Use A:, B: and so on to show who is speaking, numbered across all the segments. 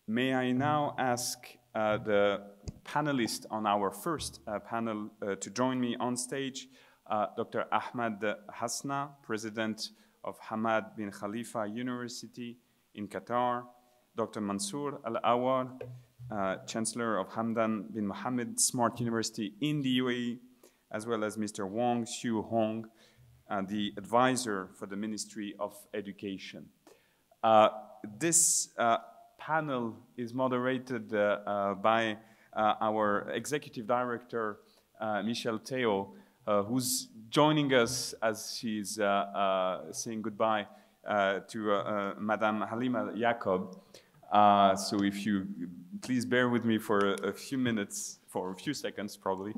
A: May I now ask the panelists on our first panel to join me on stage, Dr. Ahmad Hasna, President of Hamad bin Khalifa University in Qatar, Dr. Mansour Al-Awar, Chancellor of Hamdan bin Mohammed Smart University in the UAE, as well as Mr. Wong Xiu Hong, the advisor for the Ministry of Education. This panel is moderated by our Executive Director, Michelle Theo, who's joining us as she's saying goodbye to Madame Halima Yacob. So if you please bear with me for a few minutes, for a few seconds probably.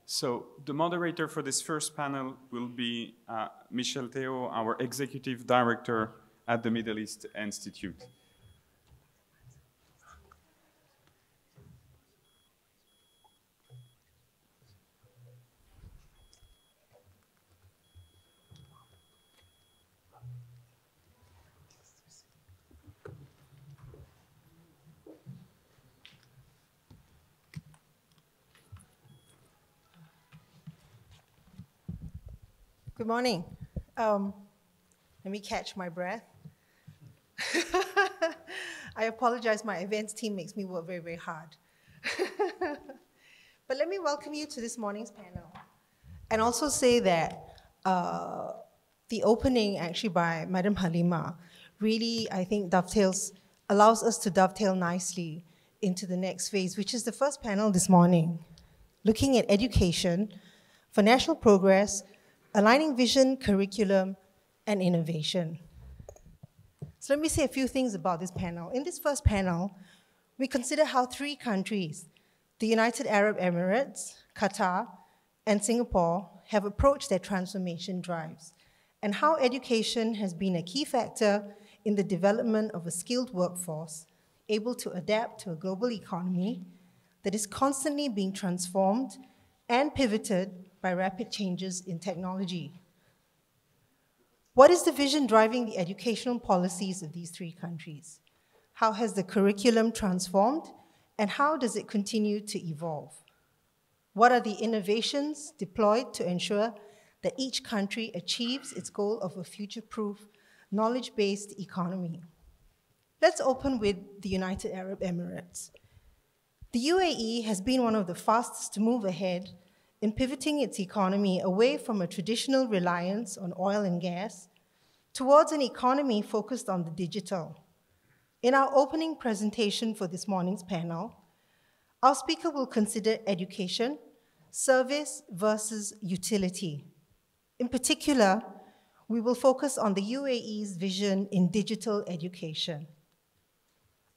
A: So the moderator for this first panel will be Michelle Theo, our Executive Director at the Middle East Institute.
B: Good morning. Let me catch my breath. I apologize, my events team makes me work very, very hard. But let me welcome you to this morning's panel. And also say that the opening actually by Madam Halima really, I think, allows us to dovetail nicely into the next phase, which is the first panel this morning, looking at education for national progress, aligning vision, curriculum, and innovation. So let me say a few things about this panel. In this first panel, we consider how 3 countries, the United Arab Emirates, Qatar, and Singapore, have approached their transformation drives, and how education has been a key factor in the development of a skilled workforce, able to adapt to a global economy that is constantly being transformed and pivoted by rapid changes in technology. What is the vision driving the educational policies of these 3 countries? How has the curriculum transformed? And how does it continue to evolve? What are the innovations deployed to ensure that each country achieves its goal of a future-proof, knowledge-based economy? Let's open with the United Arab Emirates. The UAE has been one of the fastest to move ahead in pivoting its economy away from a traditional reliance on oil and gas towards an economy focused on the digital. In our opening presentation for this morning's panel, our speaker will consider education, service versus utility. In particular, we will focus on the UAE's vision in digital education.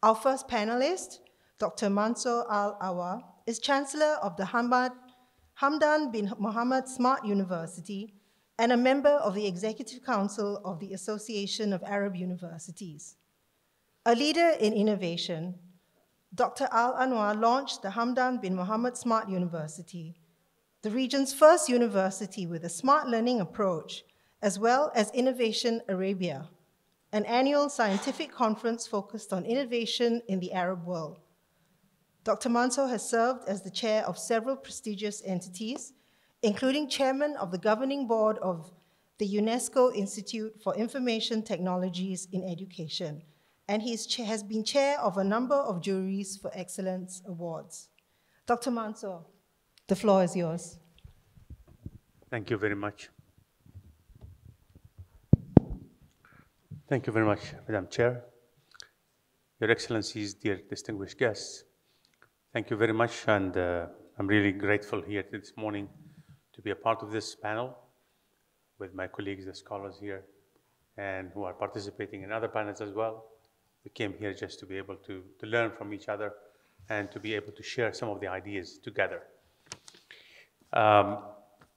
B: Our first panelist, Dr. Mansour Al-Awa, is Chancellor of the Hamdan bin Mohammed Smart University and a member of the Executive Council of the Association of Arab Universities. A leader in innovation, Dr. Al-Anwar launched the Hamdan bin Mohammed Smart University, the region's first university with a smart learning approach, as well as Innovation Arabia, an annual scientific conference focused on innovation in the Arab world. Dr. Mansour has served as the chair of several prestigious entities, including chairman of the governing board of the UNESCO Institute for Information Technologies in Education, and he has been chair of a number of juries for excellence awards. Dr. Mansour, the floor is yours.
C: Thank you very much. Thank you very much, Madam Chair. Your Excellencies, dear distinguished guests, thank you very much, and I'm really grateful here this morning to be a part of this panel with my colleagues, the scholars here, and who are participating in other panels as well. We came here just to be able to learn from each other and to be able to share some of the ideas together.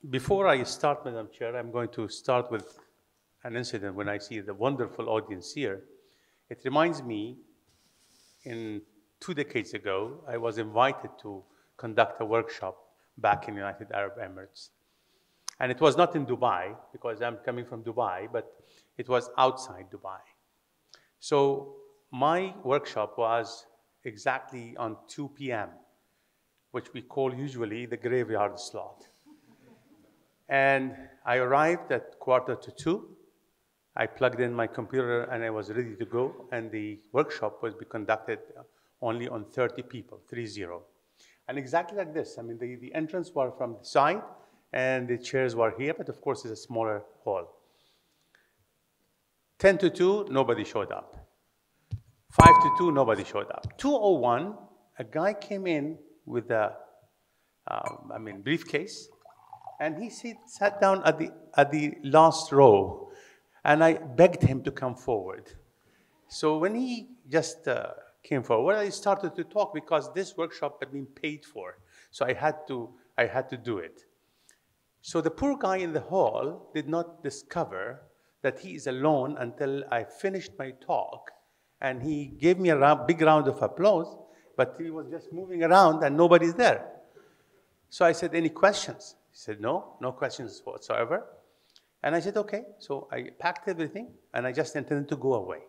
C: Before I start, Madam Chair, I'm going to start with an incident. When I see the wonderful audience here, it reminds me, in 2 decades ago, I was invited to conduct a workshop back in the United Arab Emirates. And it was not in Dubai, because I'm coming from Dubai, but it was outside Dubai. So my workshop was exactly on 2 p.m., which we call usually the graveyard slot. And I arrived at 1:45. I plugged in my computer and I was ready to go, and the workshop was be conducted only on 30 people, 30. And exactly like this. I mean, the entrance was from the side and the chairs were here, but of course it's a smaller hall. 1:50, nobody showed up. 1:55, nobody showed up. 2:01, a guy came in with a briefcase, and he sat down at the last row, and I begged him to come forward. So when he just came forward, I started to talk because this workshop had been paid for, so I had to do it. So the poor guy in the hall did not discover that he is alone until I finished my talk, and he gave me a big round of applause, but he was just moving around and nobody's there. So I said, any questions? He said, no questions whatsoever. And I said, okay. So I packed everything, and I just intended to go away.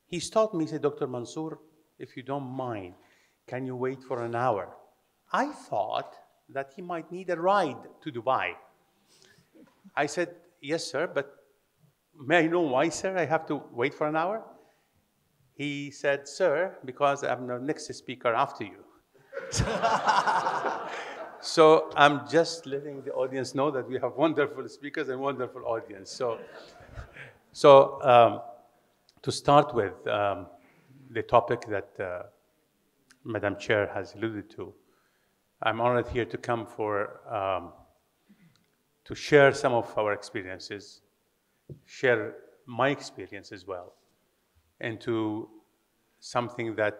C: He stopped me, he said, Dr. Mansour, if you don't mind, can you wait for an hour? I thought that he might need a ride to Dubai. I said, yes, sir, but may I know why, sir, I have to wait for an hour? He said, sir, because I'm the next speaker after you. So I'm just letting the audience know that we have wonderful speakers and wonderful audience. So to start with, the topic that Madam Chair has alluded to, I'm honored here to come to share some of our experiences, share my experience as well, into something that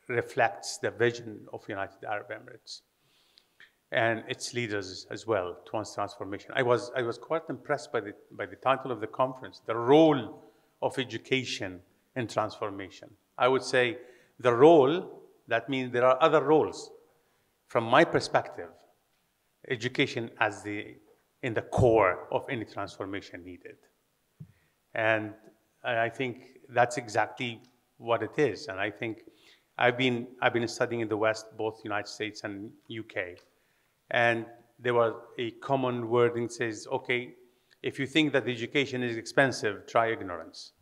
C: reflects the vision of United Arab Emirates and its leaders as well towards transformation. I was quite impressed by the title of the conference, the role of education in transformation. I would say the role, that means there are other roles. From my perspective, education in the core of any transformation needed. And I think that's exactly what it is. And I think I've been studying in the West, both United States and UK. And there was a common wording says, okay, if you think that education is expensive, try ignorance.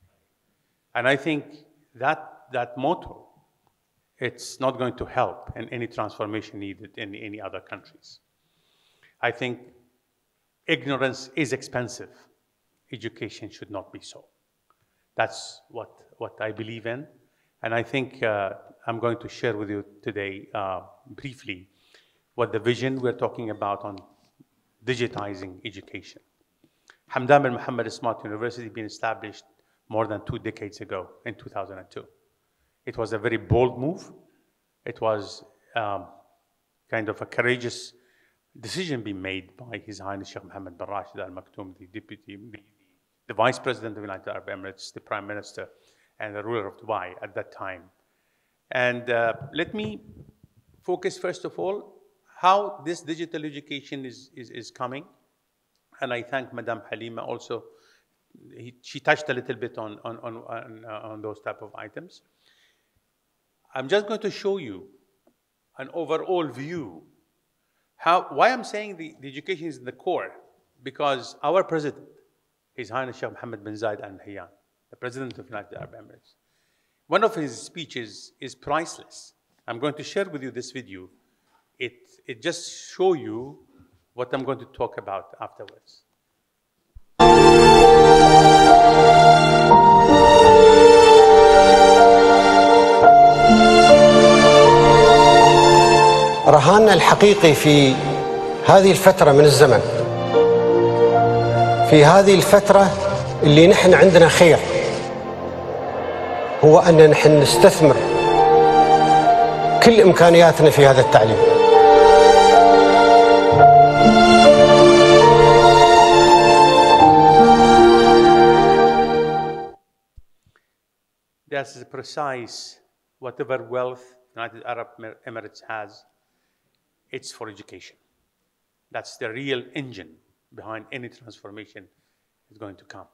C: And I think that motto, it's not going to help in any transformation needed in any other countries. I think ignorance is expensive. Education should not be so. That's what I believe in. And I think I'm going to share with you today briefly what the vision we're talking about on digitizing education. Hamdan bin Muhammad Smart University being established more than 2 decades ago in 2002. It was a very bold move. It was kind of a courageous decision being made by His Highness Sheikh Mohammed bin Rashid Al Maktoum, the Vice President of the United Arab Emirates, the Prime Minister, and the ruler of Dubai at that time. And let me focus first of all how this digital education is coming. And I thank Madam Halima also. She touched a little bit on those type of items. I'm just going to show you an overall view. Why I'm saying the education is the core, because our president, His Highness Sheikh Mohammed bin Zayed Al Nahyan, the President of the United Arab Emirates, one of his speeches is priceless. I'm going to share with you this video. It just show you what I'm going to talk about afterwards.
D: رهاننا الحقيقي في هذه الفترة من الزمن، في هذه الفترة اللي نحن عندنا خير، هو أن نحن نستثمر كل إمكانياتنا في هذا التعليم.
C: That's precise. Whatever wealth United Arab Emirates has, it's for education. That's the real engine behind any transformation is going to come.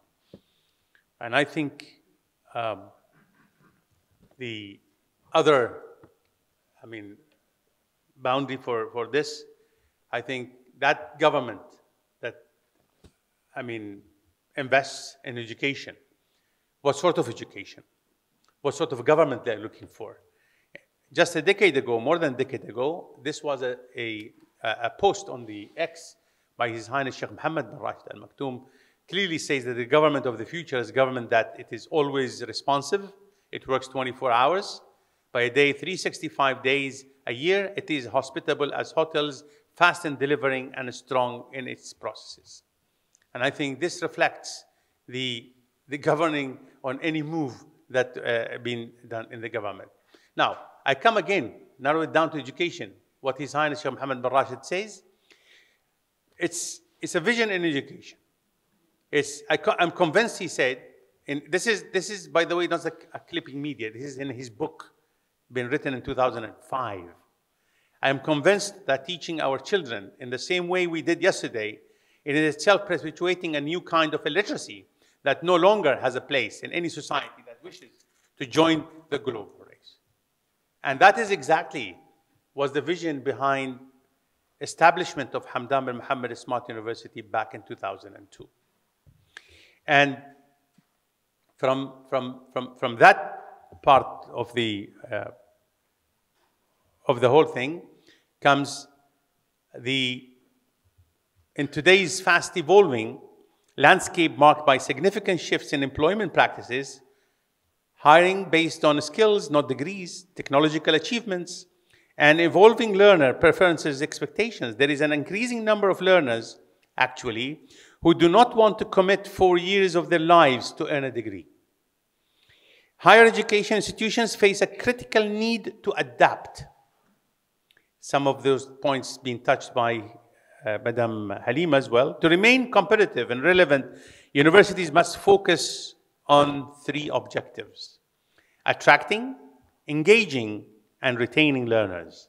C: And I think the other, boundary for this, I think that government that, invests in education, what sort of education? What sort of government they're looking for? Just a decade ago, more than a decade ago, this was a post on the X by His Highness Sheikh Mohammed bin Rashid Al Maktoum, clearly says that the government of the future is a government that it is always responsive, it works 24 hours by a day, 365 days a year, it is hospitable as hotels, fast in delivering and strong in its processes. And I think this reflects the governing on any move that been done in the government. Now, I come again, narrow it down to education. What His Highness Sheikh Mohammed bin Rashid says, it's a vision in education. I'm convinced, he said, and this is by the way not a clipping media. This is in his book, been written in 2005. I am convinced that teaching our children in the same way we did yesterday, it is itself perpetuating a new kind of illiteracy that no longer has a place in any society that wishes to join the global race. And that is exactly was the vision behind establishment of Hamdan bin Muhammad Smart University back in 2002. And from that part of the whole thing comes in today's fast evolving landscape marked by significant shifts in employment practices, hiring based on skills, not degrees, technological achievements, and evolving learner preferences, expectations. There is an increasing number of learners, actually, who do not want to commit 4 years of their lives to earn a degree. Higher education institutions face a critical need to adapt. Some of those points being touched by Madam Halima as well. To remain competitive and relevant, universities must focus on 3 objectives: attracting, engaging, and retaining learners.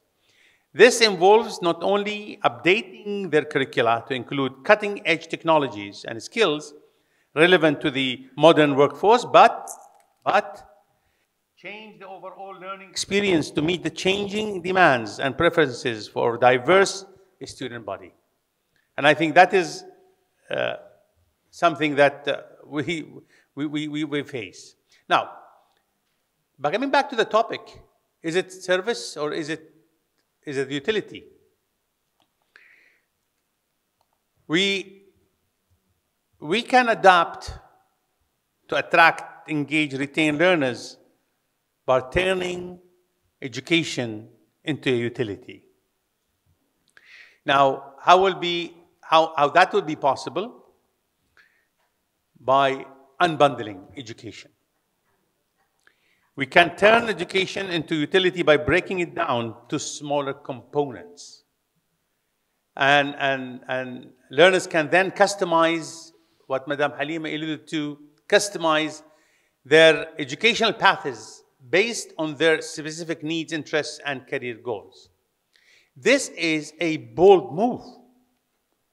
C: This involves not only updating their curricula to include cutting-edge technologies and skills relevant to the modern workforce, but change the overall learning experience to meet the changing demands and preferences for diverse student body. And I think that is something that we face. Now, but coming back to the topic, is it service or is it utility? We can adapt to attract, engage, retain learners by turning education into a utility. Now, how that will be possible? By unbundling education. We can turn education into utility by breaking it down to smaller components. And learners can then customize what Madam Halima alluded to, customize their educational paths based on their specific needs, interests, and career goals. This is a bold move.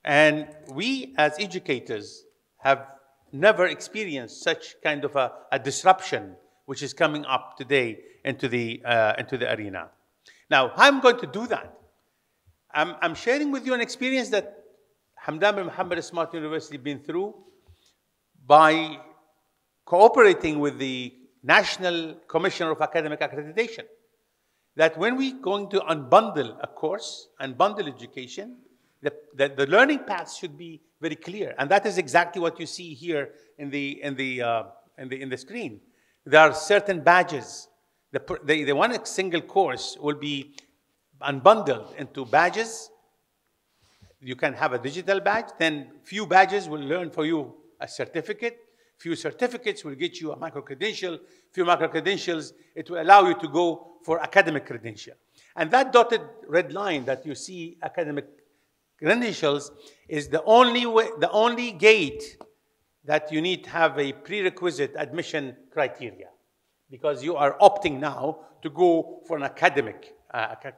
C: And we as educators have never experienced such kind of a disruption which is coming up today into the arena. Now, how I'm going to do that? I'm sharing with you an experience that Hamdan bin Muhammad Smart University been through by cooperating with the National Commissioner of Academic Accreditation. That when we're going to unbundle a course, unbundle education, the learning paths should be very clear. And that is exactly what you see here in the screen. There are certain badges. The one single course will be unbundled into badges. You can have a digital badge, then few badges will learn for you a certificate. Few certificates will get you a micro-credential. Few micro-credentials, it will allow you to go for academic credential. And that dotted red line that you see, academic credentials, is the only gate that you need to have a prerequisite admission criteria, because you are opting now to go for an academic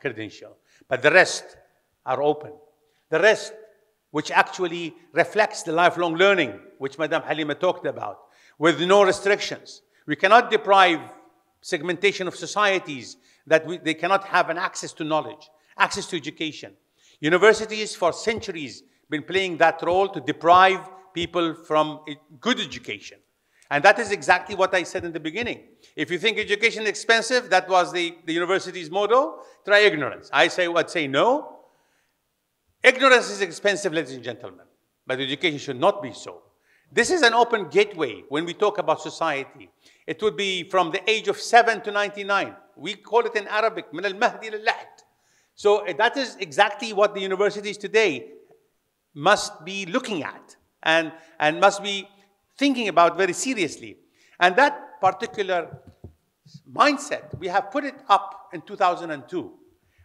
C: credential. But the rest are open. The rest, which actually reflects the lifelong learning, which Madam Halima talked about, with no restrictions. We cannot deprive segmentation of societies that they cannot have an access to knowledge, access to education. Universities for centuries been playing that role to deprive people from good education. And that is exactly what I said in the beginning. If you think education is expensive, that was the university's motto, try ignorance. I would say no. Ignorance is expensive, ladies and gentlemen, but education should not be so. This is an open gateway when we talk about society. It would be from the age of 7 to 99. We call it in Arabic, min al-mahdi lil-lahd. So that is exactly what the universities today must be looking at and must be thinking about very seriously. And that particular mindset, we have put it up in 2002.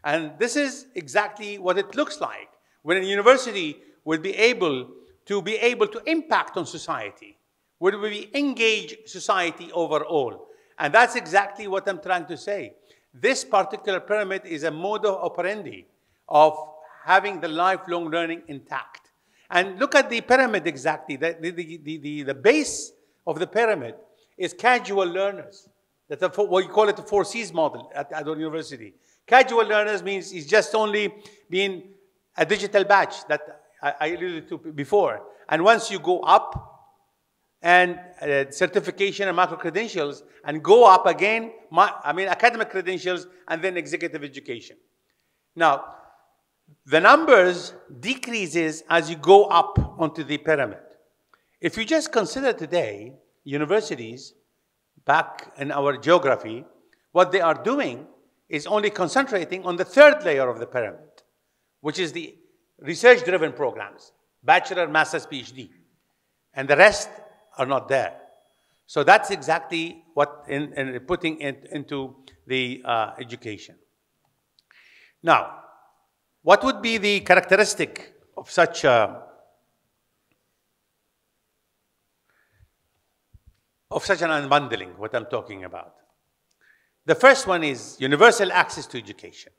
C: And this is exactly what it looks like when a university will be able to impact on society, when we engage society overall. And that's exactly what I'm trying to say. This particular pyramid is a modus operandi of having the lifelong learning intact. And look at the pyramid exactly. The base of the pyramid is casual learners. That's what you call it the 4 C's model at our university. Casual learners means it's just only being a digital badge that I alluded to before. And once you go up, and certification and macro credentials, and go up again, academic credentials, and then executive education. Now, the numbers decreases as you go up onto the pyramid. If you just consider today, universities, back in our geography, what they are doing is only concentrating on the 3rd layer of the pyramid, which is the research-driven programs, bachelor, master's, PhD. And the rest are not there. So that's exactly what in putting it into the education. Now, what would be the characteristic of such an unbundling, what I'm talking about? The first one is universal access to education.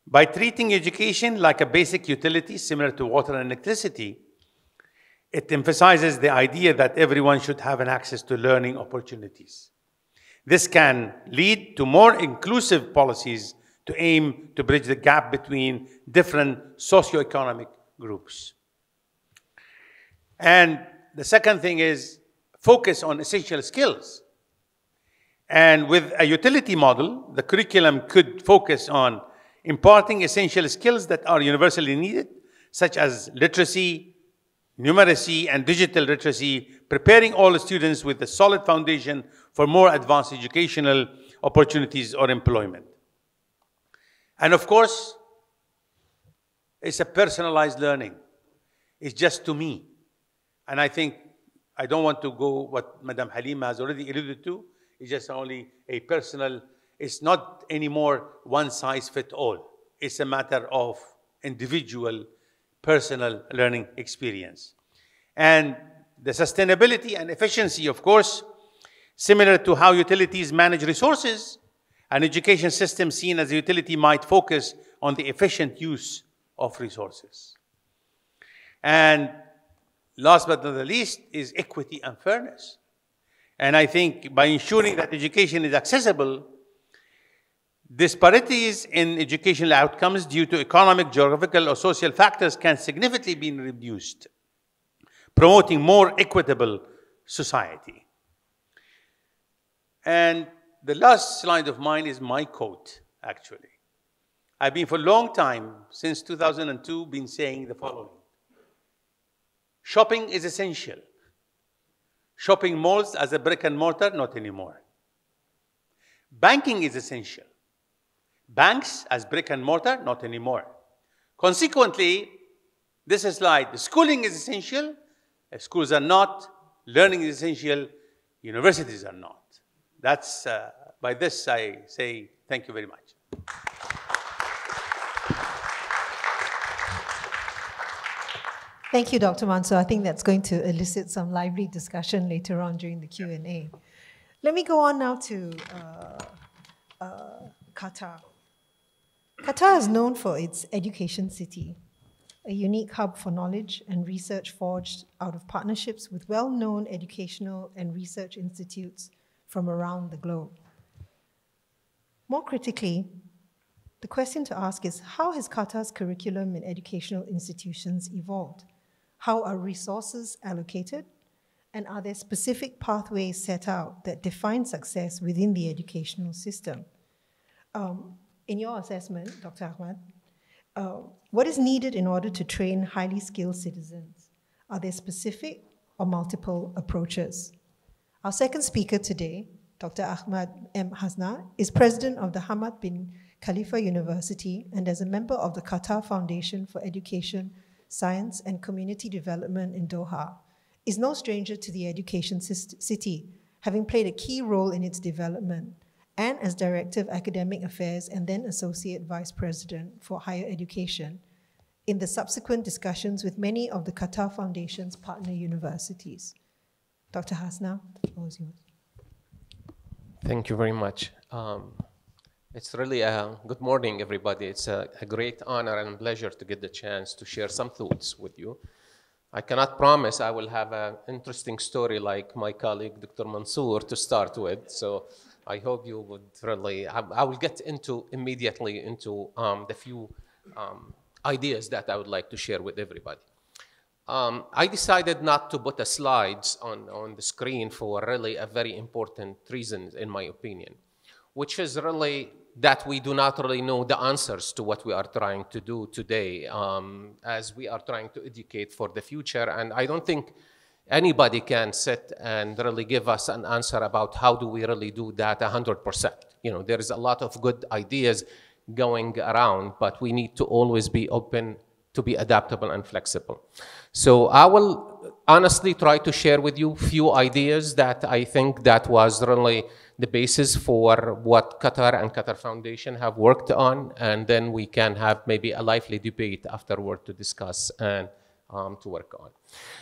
C: By treating education like a basic utility similar to water and electricity, it emphasizes the idea that everyone should have an access to learning opportunities. This can lead to more inclusive policies to aim to bridge the gap between different socioeconomic groups. And the second thing is focus on essential skills. And with a utility model, the curriculum could focus on imparting essential skills that are universally needed, such as literacy, numeracy, and digital literacy, preparing all students with a solid foundation for more advanced educational opportunities or employment. And of course, it's a personalized learning. It's just to me. And I think I don't want to go what Madam Halima has already alluded to. It's just only a personal, it's not anymore one size fits all. It's a matter of individual, personal learning experience. And the sustainability and efficiency, of course, similar to how utilities manage resources, an education system seen as a utility might focus on the efficient use of resources. And last but not the least is equity and fairness. And I think by ensuring that education is accessible, disparities in educational outcomes due to economic, geographical, or social factors can significantly be reduced, promoting more equitable society. And the last slide of mine is my quote, actually. I've been for a long time, since 2002, been saying the following. Shopping is essential. Shopping malls as a brick and mortar, not anymore. Banking is essential. Banks as brick and mortar, not anymore. Consequently, this slide, schooling is essential, schools are not, learning is essential, universities are not. That's, by this I say thank you very much.
B: Thank you, Dr. Mansour. I think that's going to elicit some lively discussion later on during the Q&A. Let me go on now to Qatar. Qatar is known for its education city, a unique hub for knowledge and research forged out of partnerships with well-known educational and research institutes from around the globe. More critically, the question to ask is, how has Qatar's curriculum in educational institutions evolved? How are resources allocated? And are there specific pathways set out that define success within the educational system? In your assessment, Dr. Ahmad, what is needed in order to train highly skilled citizens? Are there specific or multiple approaches? Our second speaker today, Dr. Ahmad M. Hasna, is president of the Hamad bin Khalifa University and as a member of the Qatar Foundation for Education, Science and Community Development in Doha, is no stranger to the education city, having played a key role in its development, and as Director of Academic Affairs and then Associate Vice President for Higher Education, in the subsequent discussions with many of the Qatar Foundation's partner universities. Dr. Hasna, the floor is yours.
E: Thank you very much. It's really a good morning, everybody. It's a great honor and pleasure to get the chance to share some thoughts with you. I cannot promise I will have an interesting story like my colleague, Dr. Mansour, to start with. So I hope you would really, I will get immediately into the few ideas that I would like to share with everybody. I decided not to put the slides on the screen for really a very important reason, in my opinion, which is really that we do not really know the answers to what we are trying to do today as we are trying to educate for the future. And I don't think anybody can sit and really give us an answer about how do we really do that 100%. You know, there is a lot of good ideas going around, but we need to always be open to be adaptable and flexible. So I will honestly try to share with you a few ideas that I think that was really the basis for what Qatar and Qatar Foundation have worked on, and then we can have maybe a lively debate afterward to discuss and to work on.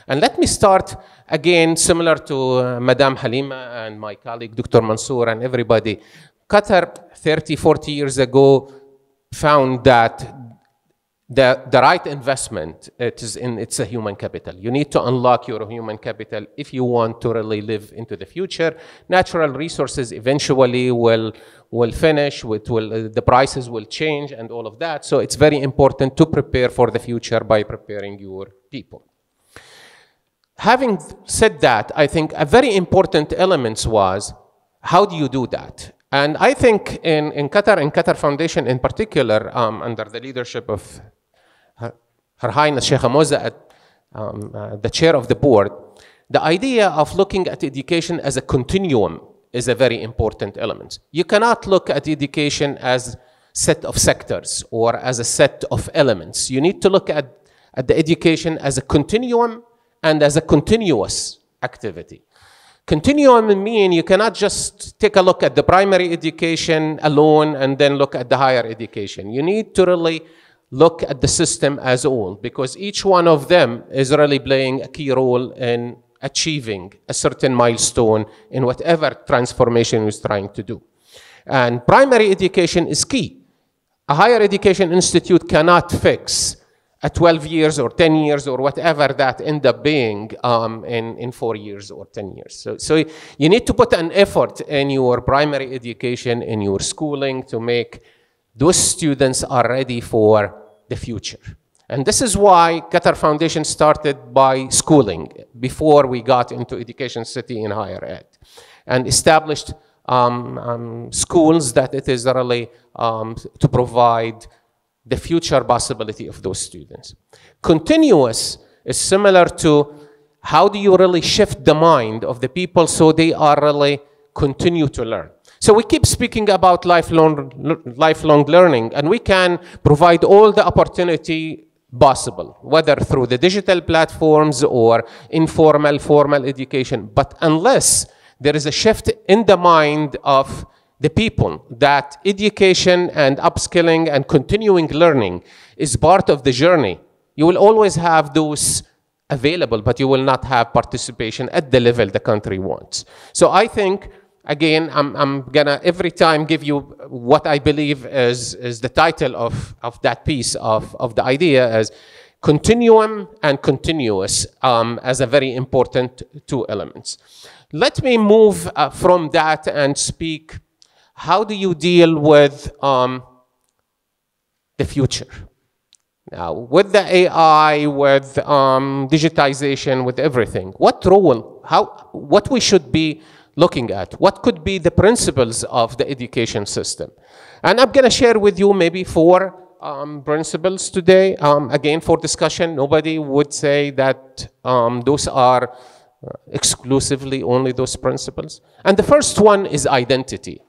E: And let me start again, similar to Madame Halima and my colleague Dr. Mansour and everybody. Qatar 30, 40 years ago found that the right investment, it's a human capital. You need to unlock your human capital if you want to really live into the future. Natural resources eventually will finish, the prices will change and all of that. So it's very important to prepare for the future by preparing your people. Having said that, I think a very important element was, how do you do that? And I think in Qatar Foundation in particular, under the leadership of Her Highness Sheikh Moza, the chair of the board, the idea of looking at education as a continuum is a very important element. You cannot look at education as a set of sectors or as a set of elements. You need to look at the education as a continuum and as a continuous activity. Continuum means you cannot just take a look at the primary education alone and then look at the higher education. You need to really look at the system as a whole, because each one of them is really playing a key role in achieving a certain milestone in whatever transformation is trying to do. And primary education is key. A higher education institute cannot fix a 12 years or 10 years or whatever that end up being in 4 years or 10 years. So you need to put an effort in your primary education, in your schooling, to make those students are ready for the future. And this is why Qatar Foundation started by schooling before we got into Education City in higher ed, and established schools that it is really to provide the future possibility of those students. Continuous is similar to how do you really shift the mind of the people so they are really continue to learn. So we keep speaking about lifelong learning, and we can provide all the opportunity possible, whether through the digital platforms or informal, formal education. But unless there is a shift in the mind of the people that education and upskilling and continuing learning is part of the journey, you will always have those available, but you will not have participation at the level the country wants. So I think, again, I'm gonna every time give you what I believe is the title of that piece of the idea as continuum and continuous as a very important two elements. Let me move from that and speak, how do you deal with the future? Now, with the AI, with digitization, with everything, what role, what we should be looking at? What could be the principles of the education system? And I'm gonna share with you maybe 4 principles today. Again, for discussion, nobody would say that those are exclusively only those principles. And the first one is identity.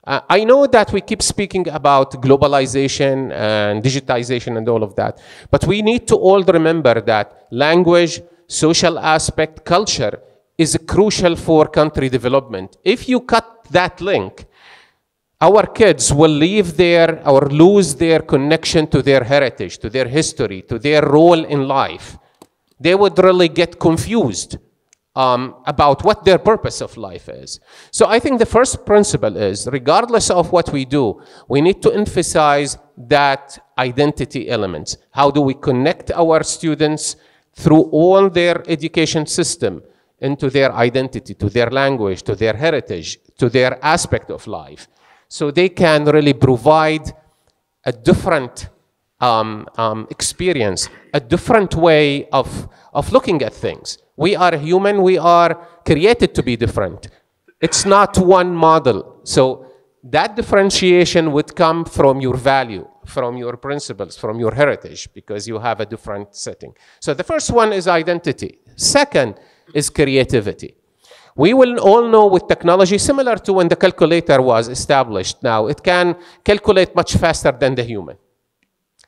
E: I know that we keep speaking about globalization and digitization and all of that, but we need to all remember that language, social aspect, culture is crucial for country development. If you cut that link, our kids will leave there or lose their connection to their heritage, to their history, to their role in life. They would really get confused about what their purpose of life is. So I think the first principle is, regardless of what we do, we need to emphasize that identity elements. How do we connect our students through all their education system into their identity, to their language, to their heritage, to their aspect of life, so they can really provide a different experience, a different way of looking at things. We are human, we are created to be different. It's not one model. So that differentiation would come from your value, from your principles, from your heritage, because you have a different setting. So the first one is identity. Second is creativity. We will all know with technology, similar to when the calculator was established now, it can calculate much faster than the human.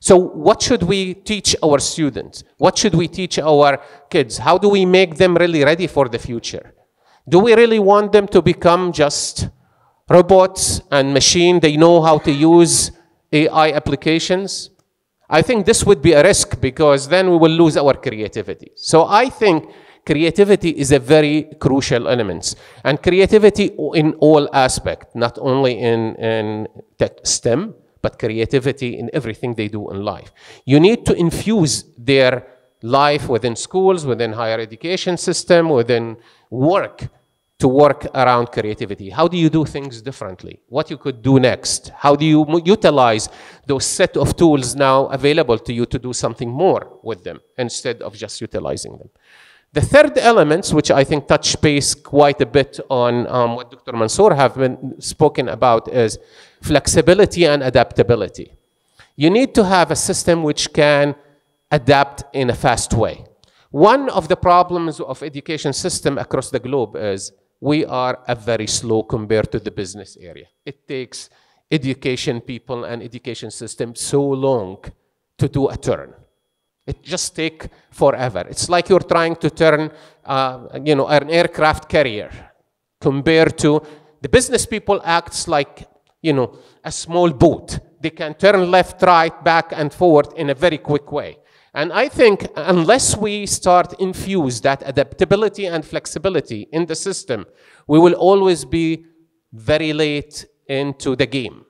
E: So what should we teach our students? What should we teach our kids? How do we make them really ready for the future? Do we really want them to become just robots and machine? They know how to use AI applications? I think this would be a risk, because then we will lose our creativity. So I think creativity is a very crucial element. And creativity in all aspects, not only in tech STEM, but creativity in everything they do in life. You need to infuse their life within schools, within higher education system, within work, to work around creativity. How do you do things differently? What you could do next? How do you utilize those set of tools now available to you to do something more with them instead of just utilizing them? The third elements, which I think touch base quite a bit on what Dr. Mansour have been spoken about, is flexibility and adaptability. You need to have a system which can adapt in a fast way. One of the problems of education system across the globe is we are a very slow compared to the business area. It takes education people and education system so long to do a turn. It just takes forever. It's like you're trying to turn, an aircraft carrier compared to the business people acts like, a small boat. They can turn left, right, back, and forward in a very quick way. And I think unless we start infuse that adaptability and flexibility in the system, we will always be very late into the game.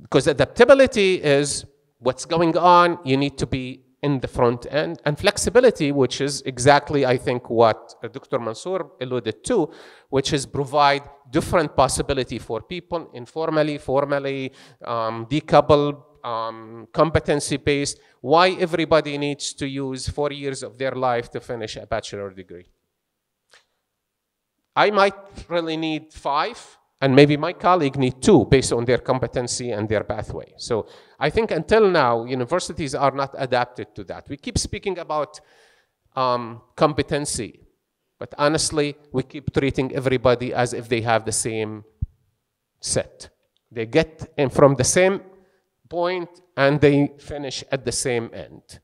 E: Because adaptability is what's going on, you need to be in the front end. And flexibility, which is exactly, I think, what Dr. Mansour alluded to, which is provide different possibility for people, informally, formally, decoupled, competency-based. Why everybody needs to use 4 years of their life to finish a bachelor degree? I might really need 5, and maybe my colleague need 2 based on their competency and their pathway. So I think until now, universities are not adapted to that. We keep speaking about competency, but honestly, we keep treating everybody as if they have the same set. They get in from the same point and they finish at the same end.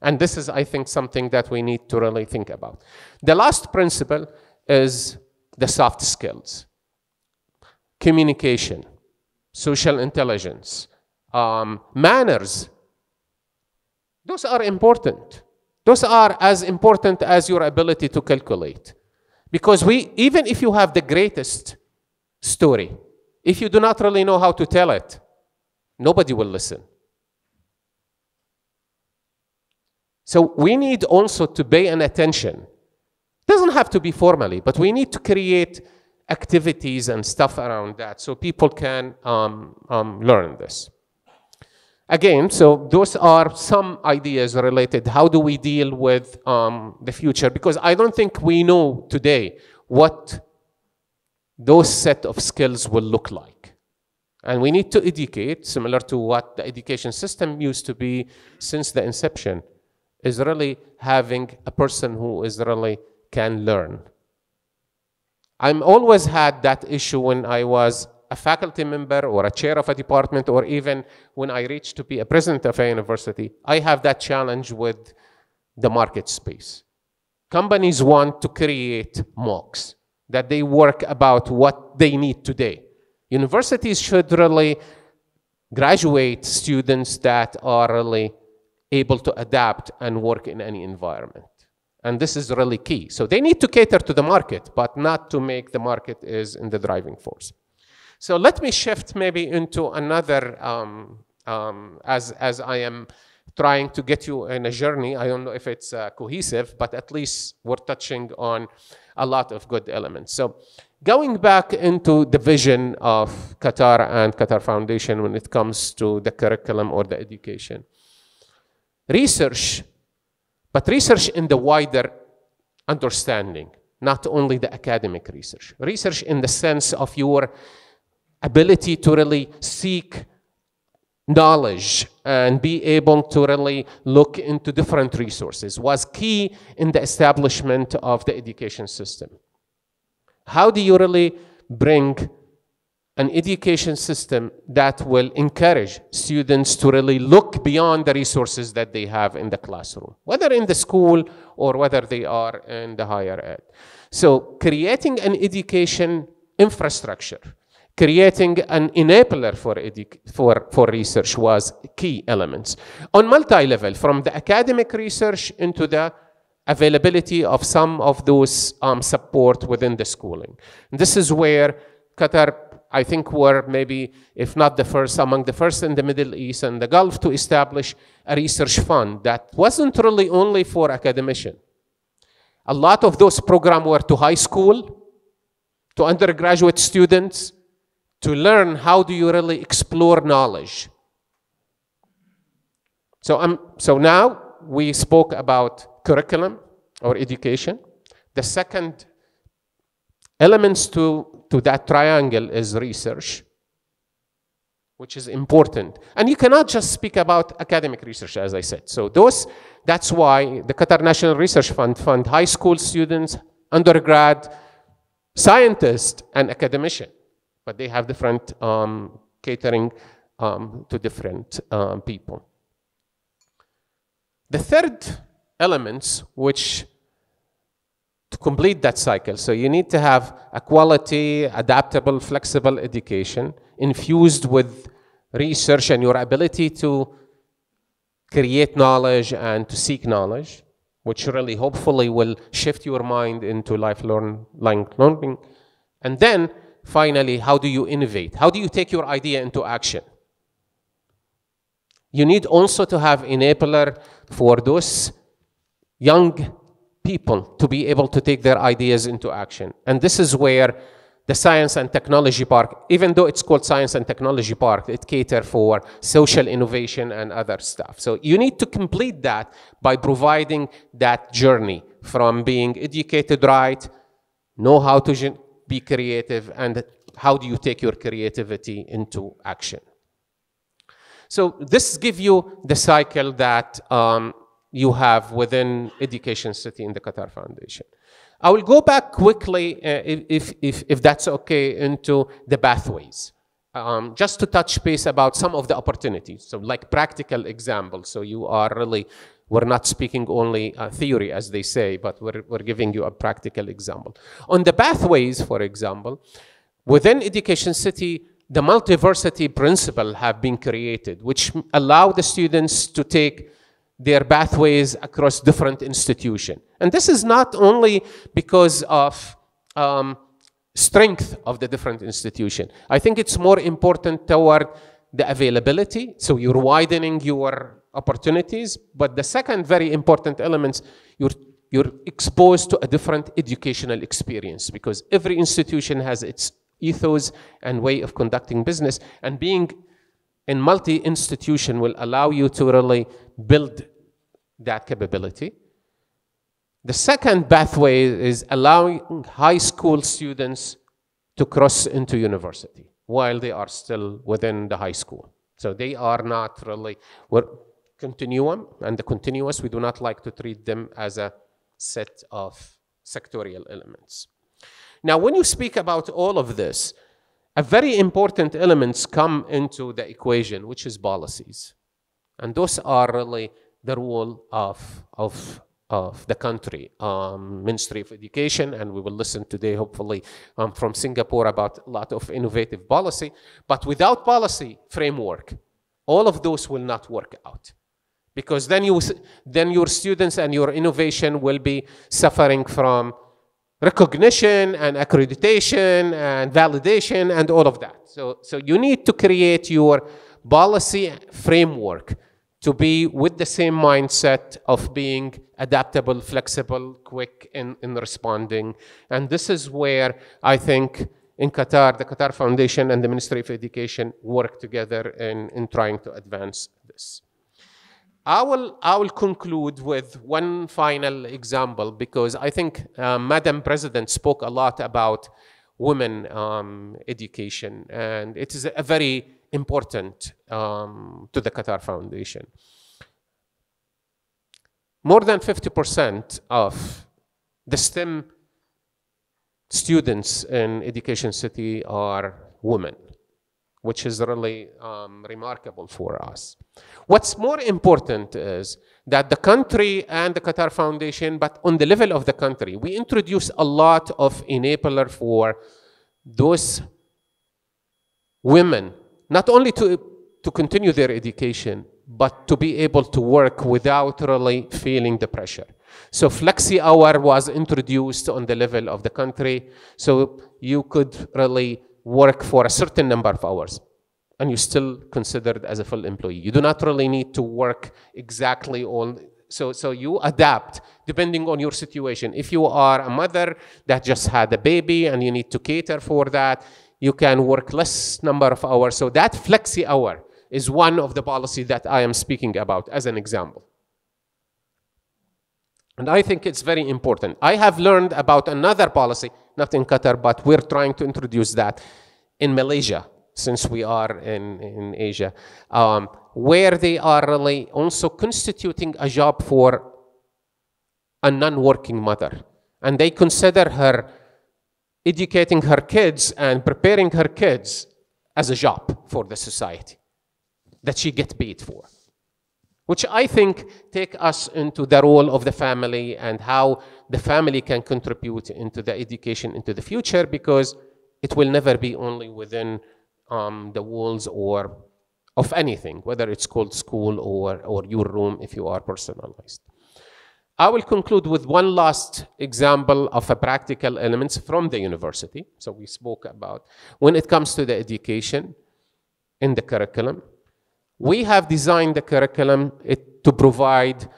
E: And this is, I think, something that we need to really think about. The last principle is the soft skills. Communication, social intelligence, manners. Those are important. Those are as important as your ability to calculate. Because even if you have the greatest story, if you do not really know how to tell it, nobody will listen. So we need also to pay an attention. It doesn't have to be formally, but we need to create activities and stuff around that so people can learn this. Again, so those are some ideas related. How do we deal with the future? Because I don't think we know today what those set of skills will look like. And we need to educate, similar to what the education system used to be since the inception, is really having a person who is really can learn. I've always had that issue when I was a faculty member or a chair of a department, or even when I reached to be a president of a university. I have that challenge with the market space. Companies want to create mocks, that they work about what they need today. Universities should really graduate students that are really able to adapt and work in any environment. And this is really key. So they need to cater to the market, but not to make the market is in the driving force. So let me shift maybe into another, as I am trying to get you in a journey. I don't know if it's cohesive, but at least we're touching on a lot of good elements. So going back into the vision of Qatar and Qatar Foundation when it comes to the curriculum or the education. Research, but research in the wider understanding, not only the academic research. Research in the sense of your ability to really seek knowledge and be able to really look into different resources was key in the establishment of the education system. How do you really bring an education system that will encourage students to really look beyond the resources that they have in the classroom, whether in the school or whether they are in the higher ed? So creating an education infrastructure, creating an enabler for research was key elements. On multi-level, from the academic research into the availability of some of those support within the schooling. This is where Qatar I think were maybe, if not the first, among the first in the Middle East and the Gulf to establish a research fund that wasn't really only for academicians. A lot of those programs were to high school, to undergraduate students, to learn how do you really explore knowledge. So now we spoke about curriculum or education. The second elements to that triangle is research, which is important. And you cannot just speak about academic research, as I said. So that's why the Qatar National Research Fund high school students, undergrad, scientists, and academicians. But they have different catering to different people. The third elements, which to complete that cycle, so you need to have a quality, adaptable, flexible education infused with research and your ability to create knowledge and to seek knowledge, which really hopefully will shift your mind into lifelong learning. And then finally, how do you innovate? How do you take your idea into action? You need also to have enabler for those young people to be able to take their ideas into action. And this is where the Science and Technology Park, even though it's called Science and Technology Park, it caters for social innovation and other stuff. So you need to complete that by providing that journey from being educated right, know how to be creative, and how do you take your creativity into action. So this gives you the cycle that you have within Education City in the Qatar Foundation. I will go back quickly, if that's okay, into the pathways, just to touch base about some of the opportunities. So like practical examples. So you are really, we're not speaking only theory, as they say, but we're giving you a practical example. On the pathways, for example, within Education City, the multiversity principle have been created, which allow the students to take their pathways across different institutions. And this is not only because of strength of the different institutions. I think it's more important toward the availability, so you're widening your opportunities. But the second very important element, you're exposed to a different educational experience, because every institution has its ethos and way of conducting business, and being in multi-institution will allow you to really build that capability. The second pathway is allowing high school students to cross into university while they are still within the high school. So they are not really, we're continuum, and the continuous, we do not like to treat them as a set of sectorial elements. Now, when you speak about all of this, a very important elements come into the equation, which is policies. And those are really the role of the country, Ministry of Education, and we will listen today, hopefully, from Singapore about a lot of innovative policy. But without policy framework, all of those will not work out. Because then your students and your innovation will be suffering from recognition and accreditation and validation and all of that. So you need to create your policy framework to be with the same mindset of being adaptable, flexible, quick in responding. And this is where I think in Qatar, the Qatar Foundation and the Ministry of Education work together in trying to advance this. I will conclude with one final example, because I think Madam President spoke a lot about women education, and it is a very important to the Qatar Foundation. More than 50% of the STEM students in Education City are women, which is really remarkable for us. What's more important is that the country and the Qatar Foundation, but on the level of the country, we introduce a lot of enabler for those women, not only to continue their education, but to be able to work without really feeling the pressure. So Flexi Hour was introduced on the level of the country, so you could really work for a certain number of hours, and you're still considered as a full employee. You do not really need to work exactly all. So you adapt depending on your situation. If you are a mother that just had a baby and you need to cater for that, you can work less number of hours. So that flexi hour is one of the policies that I am speaking about as an example. And I think it's very important. I have learned about another policy, not in Qatar, but we're trying to introduce that in Malaysia, since we are in Asia, where they are really also constituting a job for a non-working mother. And they consider her educating her kids and preparing her kids as a job for the society that she gets paid for, which I think take us into the role of the family and how the family can contribute into the education into the future, because it will never be only within the walls or of anything, whether it's called school or your room if you are personalized. I will conclude with one last example of a practical elements from the university. So we spoke about when it comes to the education in the curriculum. We have designed the curriculum to provide,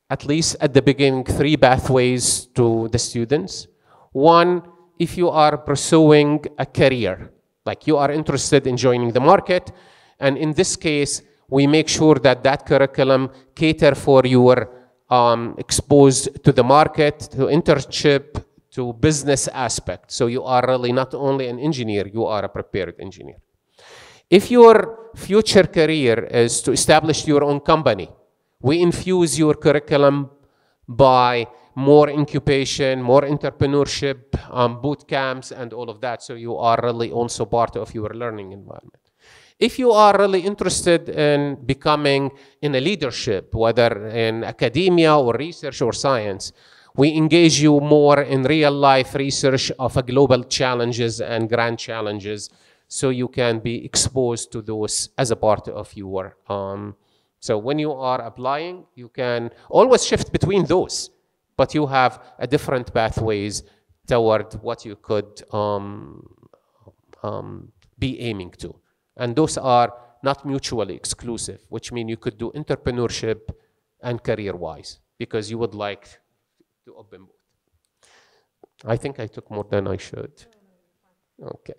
E: at least at the beginning, 3 pathways to the students. One, if you are pursuing a career, like you are interested in joining the market, and in this case, we make sure that that curriculum cater for your exposed to the market, to internship, to business aspect. So you are really not only an engineer, you are a prepared engineer. If your future career is to establish your own company, we infuse your curriculum by more incubation, more entrepreneurship, boot camps, and all of that. So you are really also part of your learning environment. If you are really interested in becoming in a leadership, whether in academia or research or science, we engage you more in real life research of global challenges and grand challenges, so you can be exposed to those as a part of your, so when you are applying, you can always shift between those, but you have a different pathways toward what you could be aiming to. And those are not mutually exclusive, which means you could do entrepreneurship and career-wise, because you would like to open both. I think I took more than I should. Okay.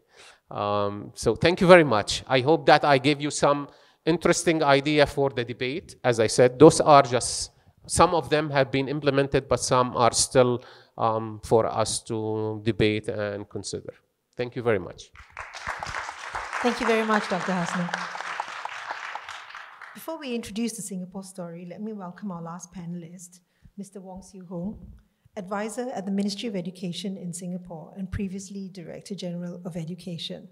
E: So thank you very much. I hope that I gave you some interesting idea for the debate. As I said, those are just, some of them have been implemented, but some are still for us to debate and consider. Thank you very much.
B: Thank you very much, Dr. Hasna. Before we introduce the Singapore story, let me welcome our last panelist, Mr. Wong Siu Hong, advisor at the Ministry of Education in Singapore and previously Director General of Education.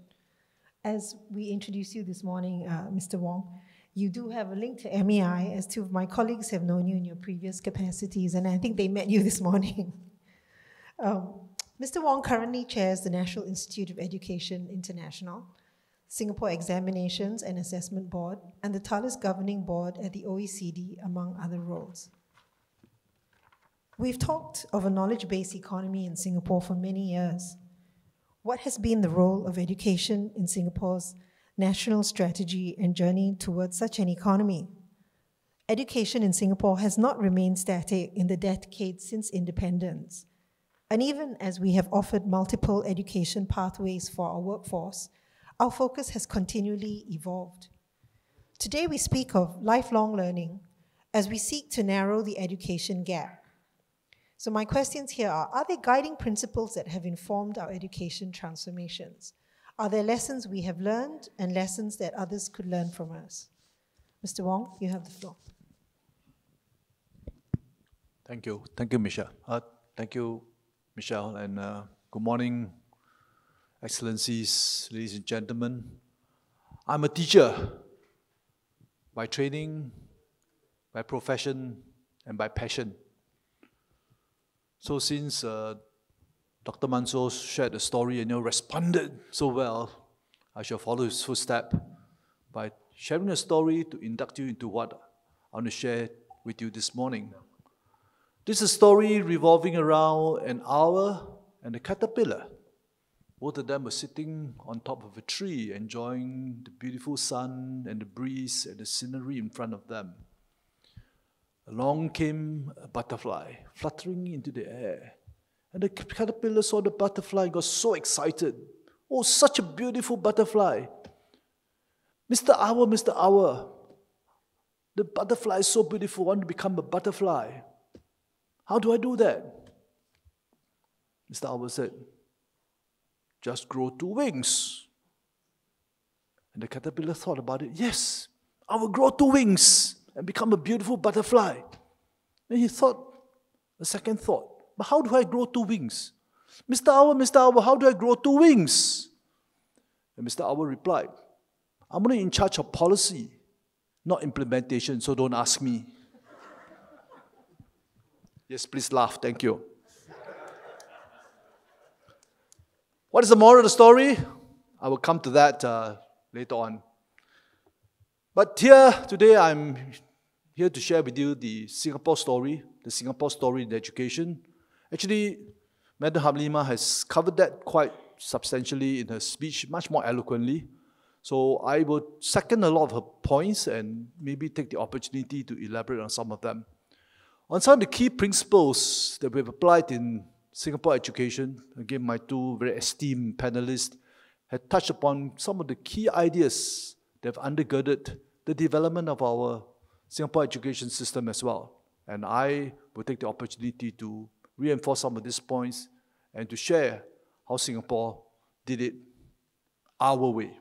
B: As we introduce you this morning, Mr. Wong, you do have a link to MEI, as 2 of my colleagues have known you in your previous capacities, and I think they met you this morning. Mr. Wong currently chairs the National Institute of Education International, Singapore Examinations and Assessment Board, and the Thales Governing Board at the OECD, among other roles. We've talked of a knowledge-based economy in Singapore for many years. What has been the role of education in Singapore's national strategy and journey towards such an economy? Education in Singapore has not remained static in the decades since independence. And even as we have offered multiple education pathways for our workforce, our focus has continually evolved. Today we speak of lifelong learning as we seek to narrow the education gap. So my questions here are there guiding principles that have informed our education transformations? Are there lessons we have learned and lessons that others could learn from us? Mr. Wong, you have the floor.
F: Thank you. Thank you, Michelle. Thank you, Michelle, and good morning, Excellencies, ladies and gentlemen. I'm a teacher by training, by profession, and by passion. So since Dr. Mansour shared the story and responded so well, I shall follow his footsteps by sharing a story to induct you into what I want to share with you this morning. This is a story revolving around an owl and a caterpillar. Both of them were sitting on top of a tree, enjoying the beautiful sun and the breeze and the scenery in front of them. Along came a butterfly, fluttering into the air. And the caterpillar saw the butterfly and got so excited. Oh, such a beautiful butterfly. Mr. Owl, the butterfly is so beautiful, I want to become a butterfly. How do I do that? Mr. Owl said, just grow 2 wings. And the caterpillar thought about it. Yes, I will grow 2 wings and become a beautiful butterfly. Then he thought a second thought. But how do I grow 2 wings? Mr. Owl, how do I grow 2 wings? And Mr. Owl replied, I'm only in charge of policy, not implementation, so don't ask me. Yes, please laugh. Thank you. What is the moral of the story? I will come to that later on. But here, today, I'm here to share with you the Singapore story in education. Actually, Madam Halima has covered that quite substantially in her speech, much more eloquently. So I will second a lot of her points and maybe take the opportunity to elaborate on some of them. On some of the key principles that we've applied in Singapore education, again, my 2 very esteemed panelists had touched upon some of the key ideas that have undergirded the development of our Singapore education system as well. And I will take the opportunity to reinforce some of these points and to share how Singapore did it our way.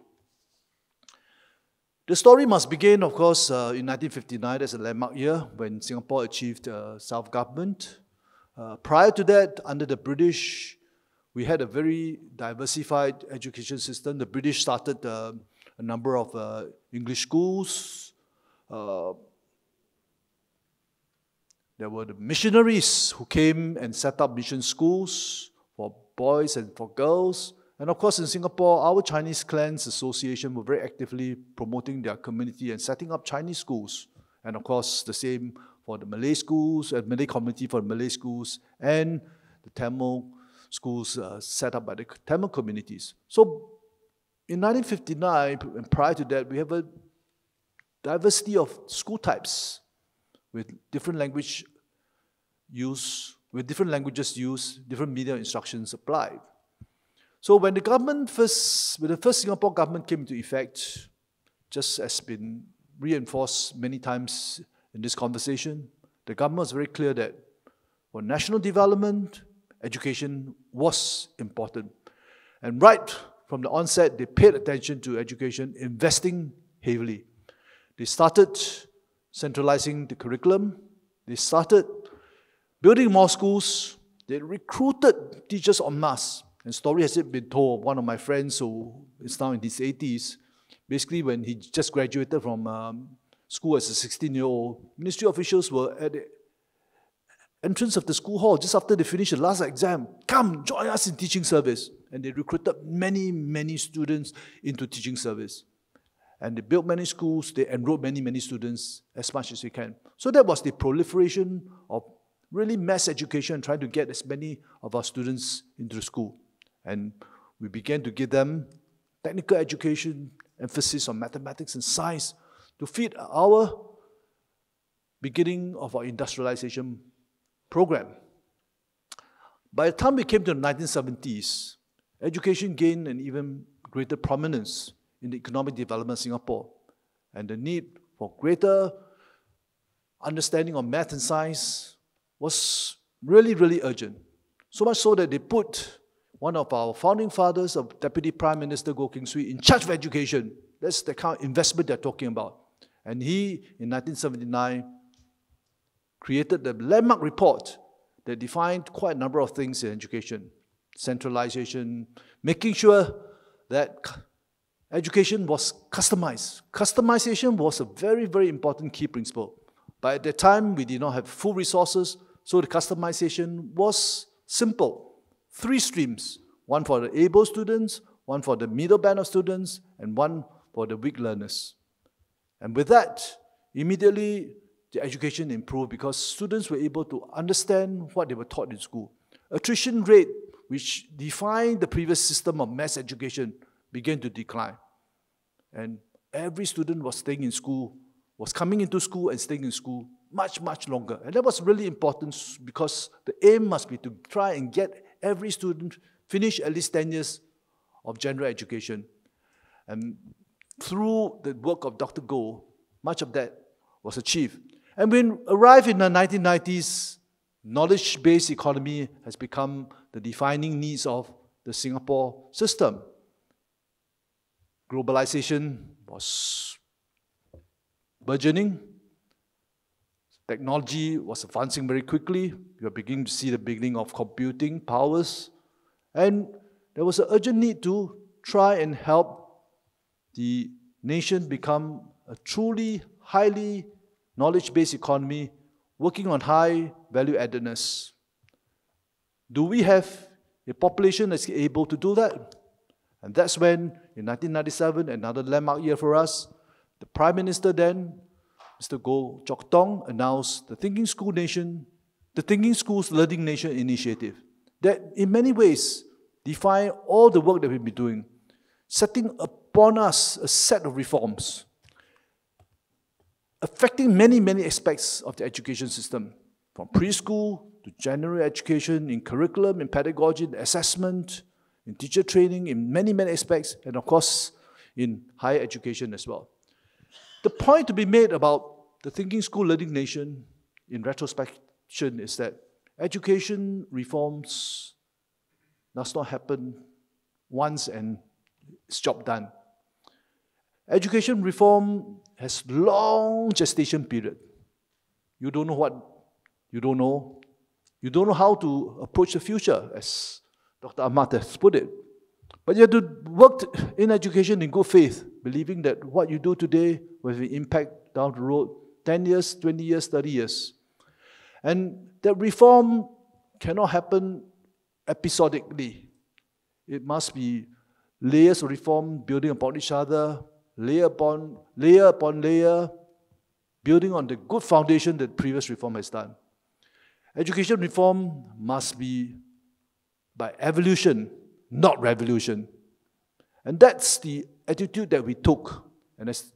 F: The story must begin, of course, in 1959. That's a landmark year when Singapore achieved self-government. Prior to that, under the British, we had a very diversified education system. The British started a number of English schools. There were the missionaries who came and set up mission schools for boys and for girls. And of course, in Singapore, our Chinese Clans Association were very actively promoting their community and setting up Chinese schools. And of course, the same for the Malay schools, Malay community for the Malay schools, and the Tamil schools set up by the Tamil communities. So in 1959, and prior to that, we have a diversity of school types with different language use, with different languages used, different media instructions applied. So when the first Singapore government came into effect, just as been reinforced many times in this conversation, the government was very clear that for national development, education was important. And right from the onset, they paid attention to education, investing heavily. They started centralizing the curriculum. They started building more schools. They recruited teachers en masse. And story has been told of one of my friends who is now in his 80s. Basically, when he just graduated from school as a 16-year-old, ministry officials were at the entrance of the school hall just after they finished the last exam. Come, join us in teaching service. And they recruited many, many students into teaching service. And they built many schools, they enrolled many, many students as much as they can. So that was the proliferation of really mass education, trying to get as many of our students into the school. And we began to give them technical education, emphasis on mathematics and science, to feed our beginning of our industrialization program. By the time we came to the 1970s, education gained an even greater prominence in the economic development of Singapore, and the need for greater understanding of math and science was really, really urgent. So much so that they put one of our founding fathers, of Deputy Prime Minister Goh Keng Swee, in charge of education. That's the kind of investment they're talking about. And he, in 1979, created the landmark report that defined quite a number of things in education. Centralization, making sure that education was customized. Customization was a very, very important key principle. But at that time, we did not have full resources, so the customization was simple. 3 streams, one for the able students, one for the middle band of students, and one for the weak learners. And with that, immediately the education improved because students were able to understand what they were taught in school. Attrition rate which defined the previous system of mass education, began to decline. And every student was staying in school, was coming into school and staying in school much, much longer. And that was really important because the aim must be to try and get every student finish at least 10 years of general education. And through the work of Dr. Goh, much of that was achieved. And when we arrived in the 1990s, knowledge-based economy has become the defining needs of the Singapore system. Globalization was burgeoning. Technology was advancing very quickly. We were beginning to see the beginning of computing powers. And there was an urgent need to try and help the nation become a truly highly knowledge-based economy working on high value-addedness. Do we have a population that's able to do that? And that's when, in 1997, another landmark year for us, the Prime Minister then, Mr. Goh Chok Tong, announced the Thinking School Nation, the Thinking Schools Learning Nation Initiative, that in many ways define all the work that we've been doing, setting upon us a set of reforms affecting many, many aspects of the education system, from preschool to general education, in curriculum, in pedagogy, in assessment, in teacher training, in many, many aspects, and of course, in higher education as well. The point to be made about the Thinking School Learning Nation in retrospection is that education reforms does not happen once and it's job done. Education reform has long gestation period. You don't know what you don't know. You don't know how to approach the future, as Dr. Ahmad has put it. But you have to work in education in good faith, believing that what you do today will have an impact down the road, 10 years, 20 years, 30 years. And that reform cannot happen episodically. It must be layers of reform building upon each other, layer upon layer, building on the good foundation that previous reform has done. Education reform must be by evolution, not revolution. And that's the attitude that we took. And as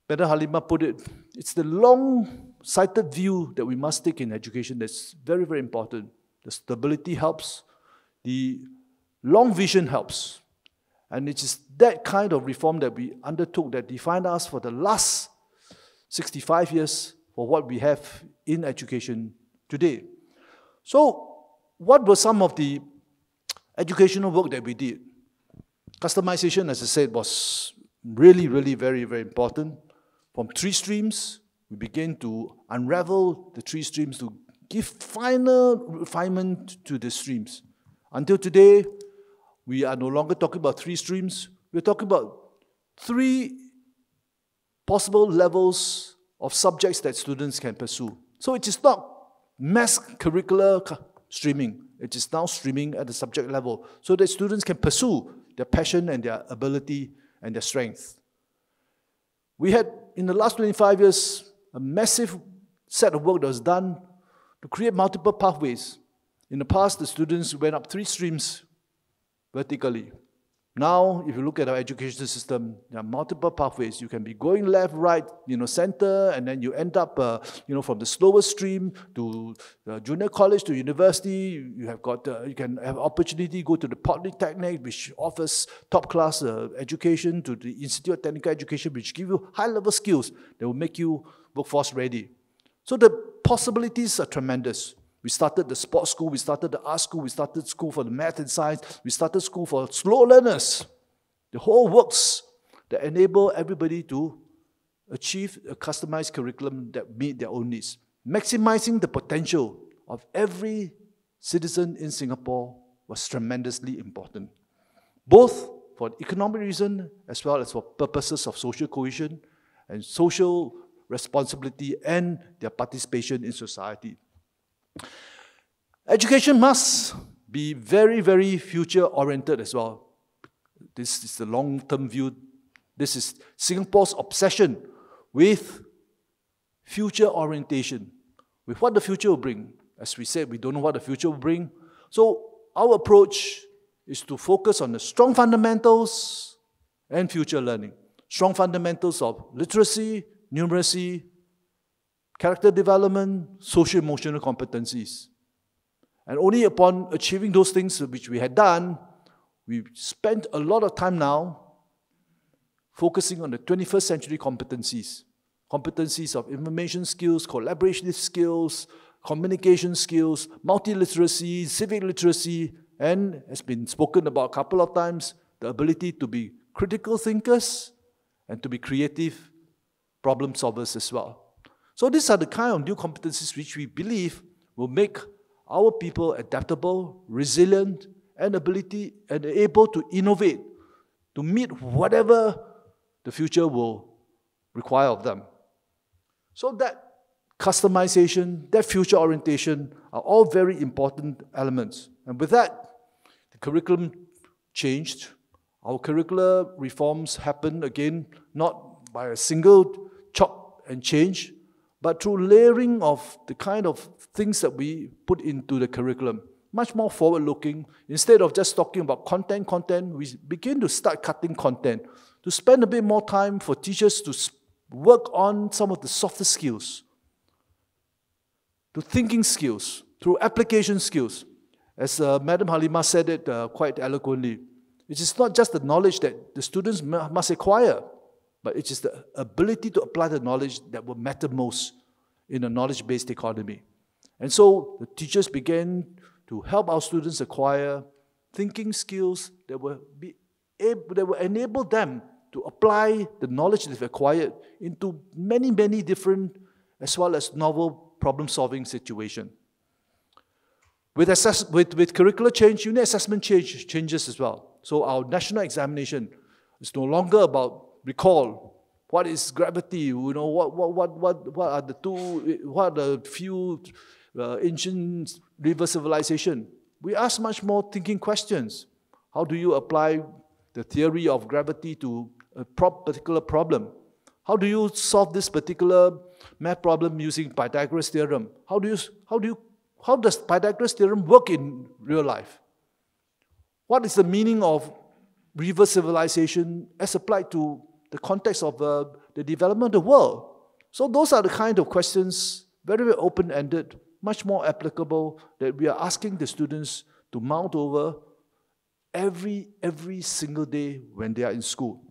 F: Madam Halimah put it, it's the long-sighted view that we must take in education that's very, very important. The stability helps, the long vision helps. And it is that kind of reform that we undertook that defined us for the last 65 years for what we have in education today. So, what were some of the educational work that we did? Customization, as I said, was really, really very, very important. From 3 streams, we began to unravel the 3 streams to give final refinement to the streams. Until today, we are no longer talking about 3 streams. We're talking about 3 possible levels of subjects that students can pursue. So it is not mass curricular streaming. It is now streaming at the subject level so that students can pursue their passion and their ability and their strength. We had, in the last 25 years, a massive set of work that was done to create multiple pathways. In the past, the students went up 3 streams vertically. Now, if you look at our education system, there are multiple pathways. You can be going left, right, center, and then you end up, from the slowest stream to junior college to university. You have got, you can have opportunity to go to the Polytechnic, which offers top-class education, to the Institute of Technical Education, which give you high-level skills that will make you workforce ready. So the possibilities are tremendous. We started the sports school, we started the art school, we started school for the math and science, we started school for slow learners. The whole works that enable everybody to achieve a customized curriculum that meet their own needs. Maximizing the potential of every citizen in Singapore was tremendously important, both for economic reason as well as for purposes of social cohesion and social responsibility and their participation in society. Education must be very, very future-oriented as well. This is the long-term view. This is Singapore's obsession with future orientation, with what the future will bring. As we said, we don't know what the future will bring. So our approach is to focus on the strong fundamentals and future learning. Strong fundamentals of literacy, numeracy, character development, social-emotional competencies. And only upon achieving those things which we had done, we spent a lot of time now focusing on the 21st century competencies. Competencies of information skills, collaborative skills, communication skills, multiliteracy, civic literacy, and has been spoken about a couple of times, the ability to be critical thinkers and to be creative problem solvers as well. So these are the kind of new competencies which we believe will make our people adaptable, resilient, and able to innovate, to meet whatever the future will require of them. So that customization, that future orientation are all very important elements. And with that, the curriculum changed. Our curricular reforms happened again, not by a single chop and change, but through layering of the kind of things that we put into the curriculum. Much more forward-looking. Instead of just talking about content, we begin to start cutting content, to spend a bit more time for teachers to work on some of the softer skills, to thinking skills, through application skills. As Madam Halima said it quite eloquently, it is not just the knowledge that the students must acquire, but it is the ability to apply the knowledge that will matter most in a knowledge-based economy. And so the teachers began to help our students acquire thinking skills that will enable them to apply the knowledge they've acquired into many, many different as well as novel problem-solving situations. With curricular change, unit assessment changes as well. So our national examination is no longer about recall. What is gravity? You know, what are the few ancient river civilization? We ask much more thinking questions. How do you apply the theory of gravity to a particular problem? How do you solve this particular math problem using Pythagoras theorem? How does Pythagoras theorem work in real life? What is the meaning of river civilization as applied to the context of the development of the world? So those are the kind of questions, very, very open-ended, much more applicable, that we are asking the students to mount over every single day when they are in school.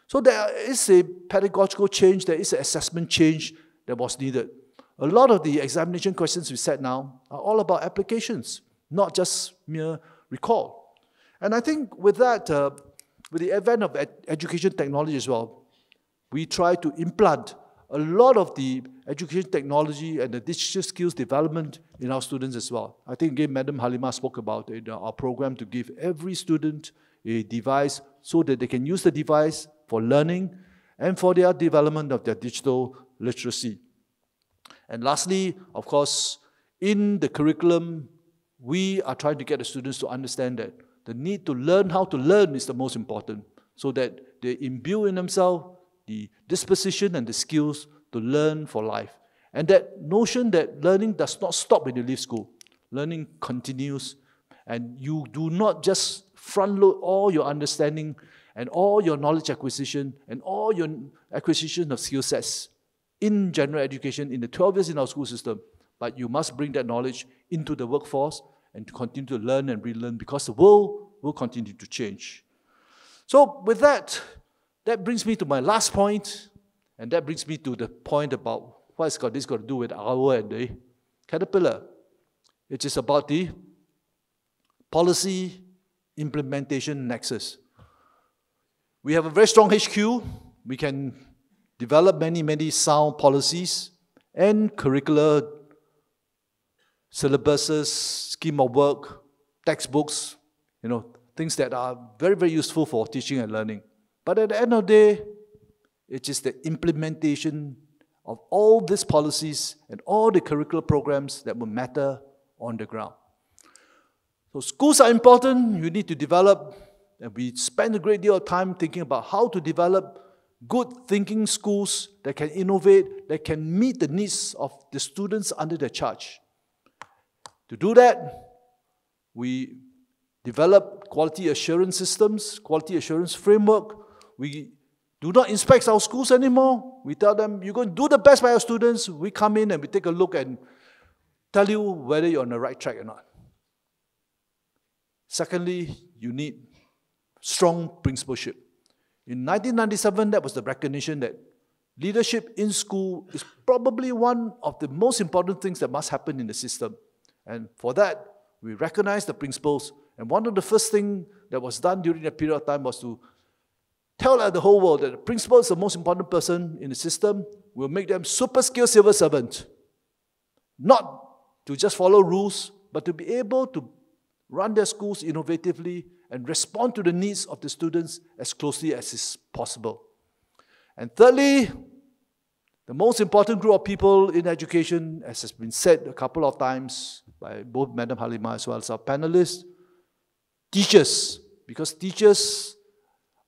F: So there is a pedagogical change, there is an assessment change that was needed. A lot of the examination questions we set now are all about applications, not just mere recall. And I think with that, with the advent of education technology as well, we try to implant a lot of the education technology and the digital skills development in our students as well. I think again, Madam Halima spoke about it, our program to give every student a device so that they can use the device for learning and for their development of their digital literacy. And lastly, of course, in the curriculum, we are trying to get the students to understand that the need to learn how to learn is the most important, so that they imbue in themselves the disposition and the skills to learn for life. And that notion that learning does not stop when you leave school. Learning continues, and you do not just front-load all your understanding and all your knowledge acquisition and all your acquisition of skill sets in general education in the 12 years in our school system, but you must bring that knowledge into the workforce and to continue to learn and relearn, because the world will continue to change. So with that, that brings me to my last point, and that brings me to the point about what has this got to do with our and the Caterpillar. It is about the policy implementation nexus. We have a very strong HQ. We can develop many, many sound policies and curricular syllabuses, scheme of work, textbooks, things that are very, very useful for teaching and learning. But at the end of the day, it is the implementation of all these policies and all the curricular programs that will matter on the ground. So schools are important. You need to develop, and we spend a great deal of time thinking about how to develop good thinking schools that can innovate, that can meet the needs of the students under their charge. To do that, we develop quality assurance systems, quality assurance framework. We do not inspect our schools anymore. We tell them, you're going to do the best by our students. We come in and we take a look and tell you whether you're on the right track or not. Secondly, you need strong principalship. In 1997, that was the recognition that leadership in school is probably one of the most important things that must happen in the system. And for that, we recognize the principals. And one of the first things that was done during that period of time was to tell the whole world that the principal is the most important person in the system. We'll make them super skilled civil servants. Not to just follow rules, but to be able to run their schools innovatively and respond to the needs of the students as closely as is possible. And thirdly, the most important group of people in education, as has been said a couple of times by both Madam Halima as well as our panelists, teachers. Because teachers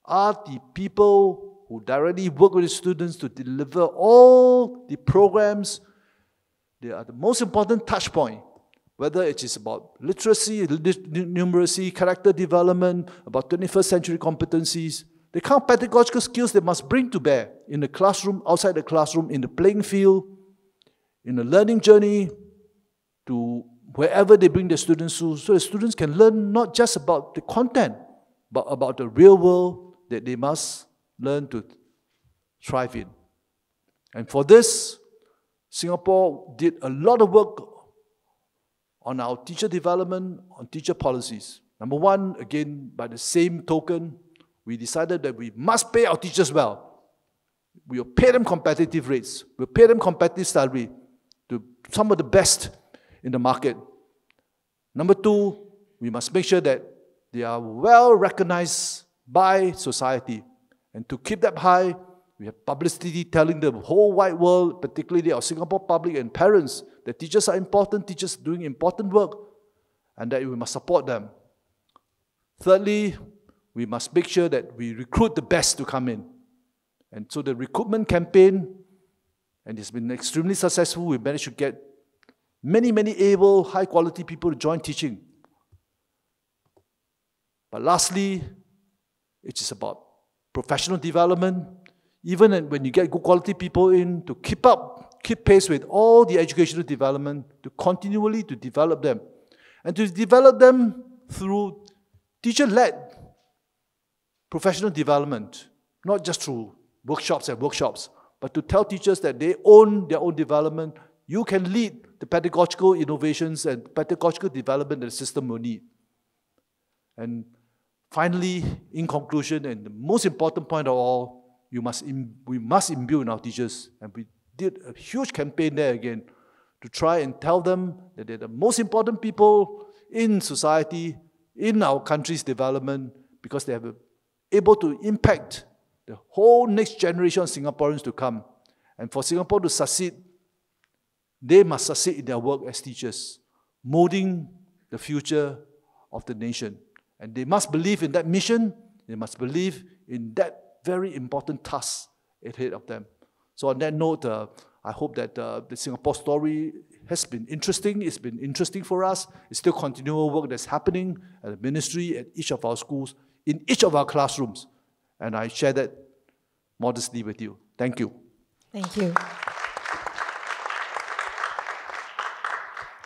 F: are the people who directly work with the students to deliver all the programs. They are the most important touch point, whether it is about literacy, numeracy, character development, about 21st century competencies, the kind of pedagogical skills they must bring to bear in the classroom, outside the classroom, in the playing field, in the learning journey, to wherever they bring their students to, so the students can learn not just about the content, but about the real world that they must learn to thrive in. And for this, Singapore did a lot of work on our teacher development, on teacher policies. Number one, again, by the same token, we decided that we must pay our teachers well. We will pay them competitive rates. We'll pay them competitive salary to some of the best in the market. Number two, we must make sure that they are well recognized by society. And to keep that high, we have publicity telling the whole wide world, particularly our Singapore public and parents, that teachers are important, teachers doing important work, and that we must support them. Thirdly, we must make sure that we recruit the best to come in. And so the recruitment campaign, and it's been extremely successful. We managed to get many, many able, high-quality people to join teaching. But lastly, it is about professional development. Even when you get good quality people in, to keep pace with all the educational development, to continually to develop them. And to develop them through teacher-led professional development, not just through workshops, but to tell teachers that they own their own development. You can lead the pedagogical innovations and pedagogical development that the system will need. And finally, in conclusion, and the most important point of all, we must imbue in our teachers. And we did a huge campaign there again to try and tell them that they're the most important people in society, in our country's development, because they have able to impact the whole next generation of Singaporeans to come. And for Singapore to succeed, they must succeed in their work as teachers, molding the future of the nation. And they must believe in that mission. They must believe in that very important task ahead of them. So on that note, I hope that the Singapore story has been interesting. It's been interesting for us. It's still continual work that's happening at the ministry, at each of our schools, in each of our classrooms. And I share that modestly with you. Thank you.
B: Thank you.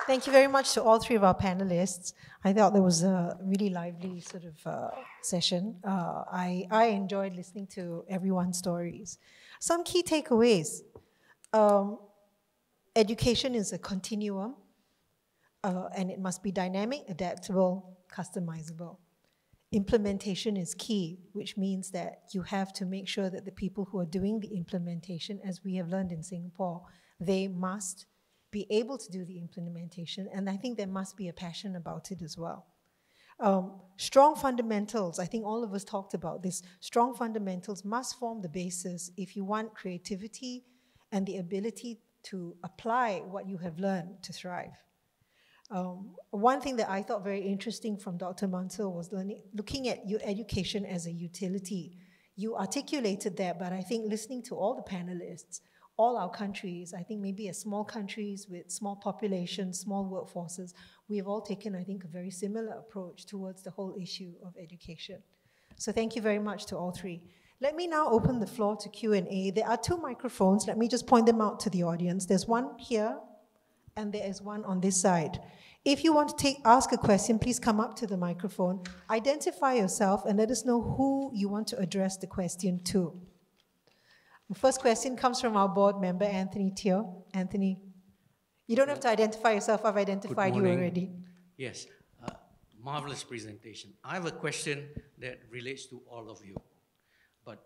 B: Thank you very much to all three of our panelists. I thought there was a really lively sort of session. I enjoyed listening to everyone's stories. Some key takeaways. Education is a continuum, and it must be dynamic, adaptable, customizable. Implementation is key, which means that you have to make sure that the people who are doing the implementation, as we have learned in Singapore, they must be able to do the implementation, and I think there must be a passion about it as well. Strong fundamentals, I think all of us talked about this. Strong fundamentals must form the basis if you want creativity and the ability to apply what you have learned to thrive. One thing that I thought very interesting from Dr. Mansur was looking at your education as a utility. You articulated that, but I think listening to all the panelists, all our countries, I think maybe as small countries with small populations, small workforces, we have all taken, I think, a very similar approach towards the whole issue of education. So thank you very much to all three. Let me now open the floor to Q&A. There are 2 microphones. Let me just point them out to the audience. There's one here, and there is one on this side. If you want to ask a question, please come up to the microphone, identify yourself, and let us know who you want to address the question to. The first question comes from our board member, Anthony Teo. Anthony, you don't have to identify yourself. I've identified you already.
G: Yes, marvelous presentation. I have a question that relates to all of you. But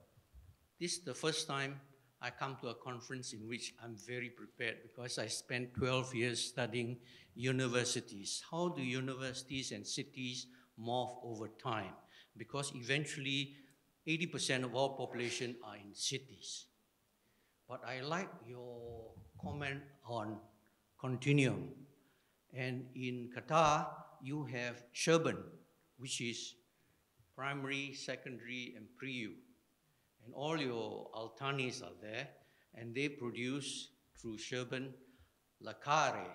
G: this is the first time I come to a conference in which I'm very prepared, because I spent 12 years studying universities. How do universities and cities morph over time? Because eventually 80% of our population are in cities. But I like your comment on continuum. And in Qatar, you have Sherban, which is primary, secondary, and pre-U. And all your Altanis are there, and they produce, through Sherban, Lacare,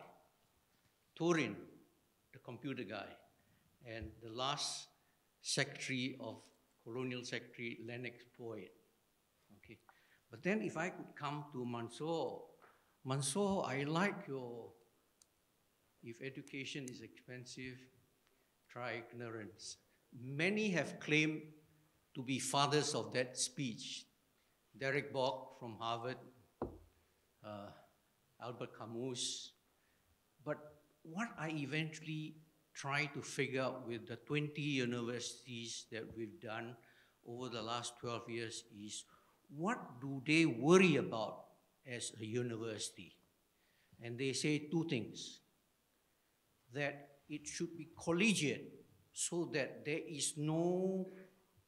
G: Turin, the computer guy, and the last secretary of Colonial Secretary, Lennox Boyd. Okay. But then if I could come to Mansour, I like your, if education is expensive, try ignorance. Many have claimed to be fathers of that speech. Derek Bock from Harvard, Albert Camus. But what I eventually try to figure out with the 20 universities that we've done over the last 12 years is, what do they worry about as a university? And they say 2 things. That it should be collegiate, so that there is no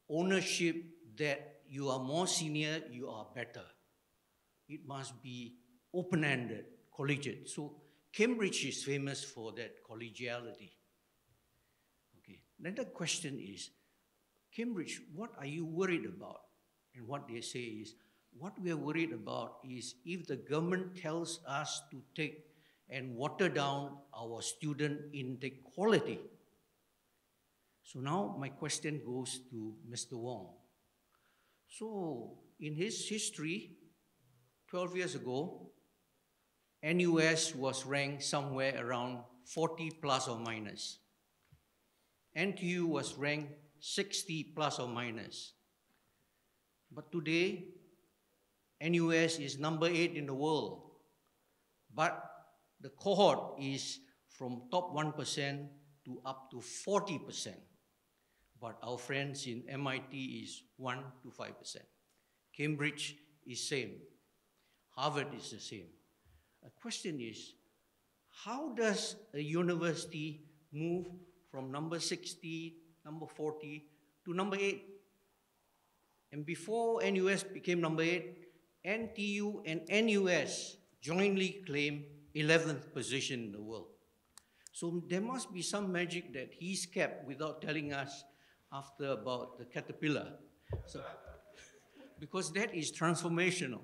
G: ownership that you are more senior, you are better. It must be open-ended, collegiate. So Cambridge is famous for that collegiality. Okay. Then the question is, Cambridge, what are you worried about? And what they say is, what we are worried about is if the government tells us to take and water down our student intake quality. So now my question goes to Mr. Wong. So in his history, 12 years ago, NUS was ranked somewhere around 40 plus or minus. NTU was ranked 60 plus or minus. But today, NUS is number 8 in the world. But the cohort is from top 1% to up to 40%. But our friends in MIT is 1 to 5%. Cambridge is same. Harvard is the same. The question is, how does a university move from number 60, number 40 to number 8? And before NUS became number 8, NTU and NUS jointly claimed 11th position in the world. So there must be some magic that he's kept without telling us after about the caterpillar. So, because that is transformational.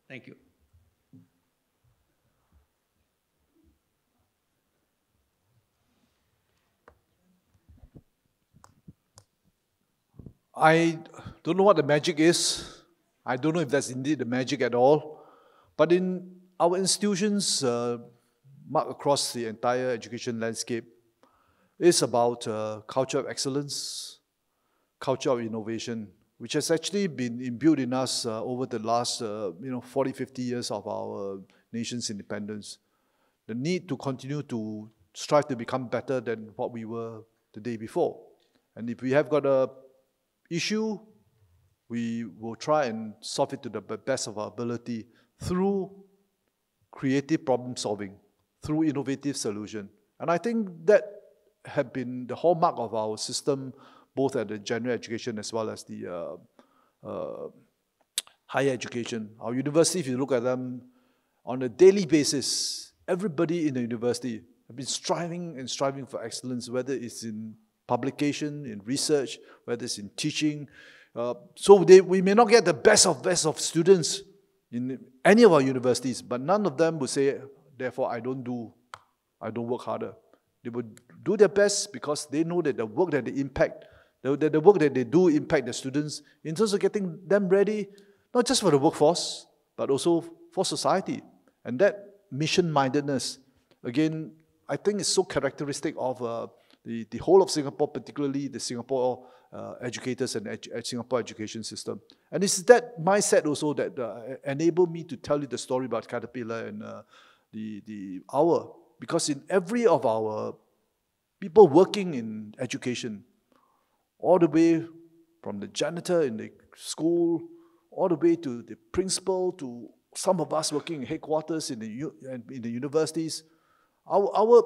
G: Thank you.
F: I don't know what the magic is. I don't know if that's indeed the magic at all. But in our institutions, marked across the entire education landscape, is about culture of excellence, culture of innovation, which has actually been imbued in us over the last 40, 50 years of our nation's independence. The need to continue to strive to become better than what we were the day before. And if we have got a issue, we will try and solve it to the best of our ability through creative problem solving, through innovative solution. And I think that have been the hallmark of our system, both at the general education as well as the higher education. Our university, if you look at them on a daily basis, everybody in the university have been striving and striving for excellence, whether it's in publication, in research, whether it's in teaching. So we may not get the best of students in any of our universities, but none of them would say, therefore, I don't work harder. They would do their best because they know that the work that they impact, the work that they do impact the students in terms of getting them ready, not just for the workforce, but also for society. And that mission-mindedness, again, I think is so characteristic of the whole of Singapore, particularly the Singapore educators and Singapore education system. And it's that mindset also that enabled me to tell you the story about Caterpillar and because in every of our people working in education, all the way from the janitor in the school, all the way to the principal, to some of us working in headquarters in the universities, our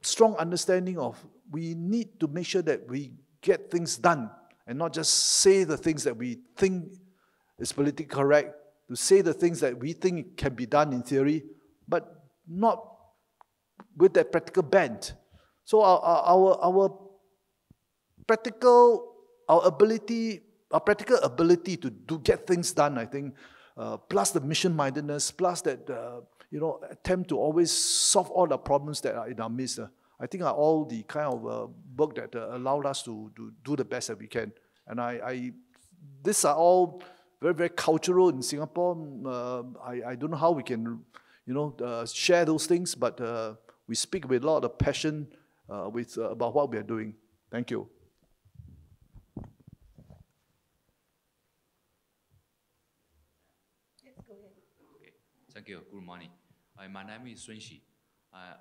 F: strong understanding of we need to make sure that we get things done and not just say the things that we think is politically correct, to say the things that we think can be done in theory, but not with that practical bent. So our practical ability to get things done, I think, plus the mission-mindedness, plus that attempt to always solve all the problems that are in our midst, I think are all the kind of work that allowed us to do the best that we can. And these are all very, very cultural in Singapore. I don't know how we can, share those things, but we speak with a lot of passion about what we are doing. Thank you.
H: Thank you. Good morning. My name is Sun Xi.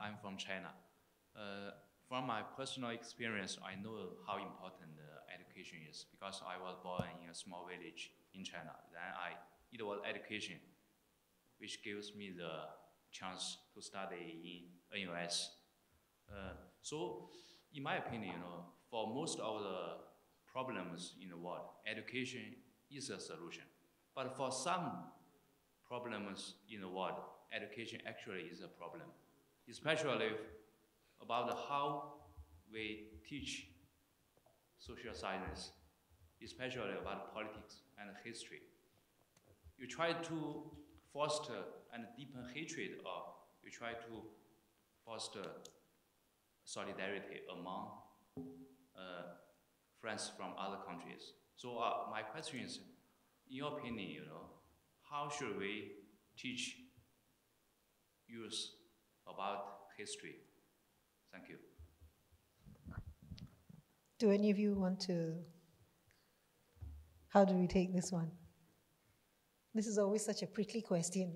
H: I'm from China. From my personal experience, I know how important education is because I was born in a small village in China. Then it was education which gives me the chance to study in NUS. So, in my opinion, for most of the problems in the world, education is a solution. But for some problems in the world, education actually is a problem, especially about how we teach social science, especially about politics and history. You try to foster and deepen hatred, or you try to foster solidarity among friends from other countries. So my question is, in your opinion, how should we teach youth about history? Thank you.
B: Do any of you want to? How do we take this one? This is always such a prickly question,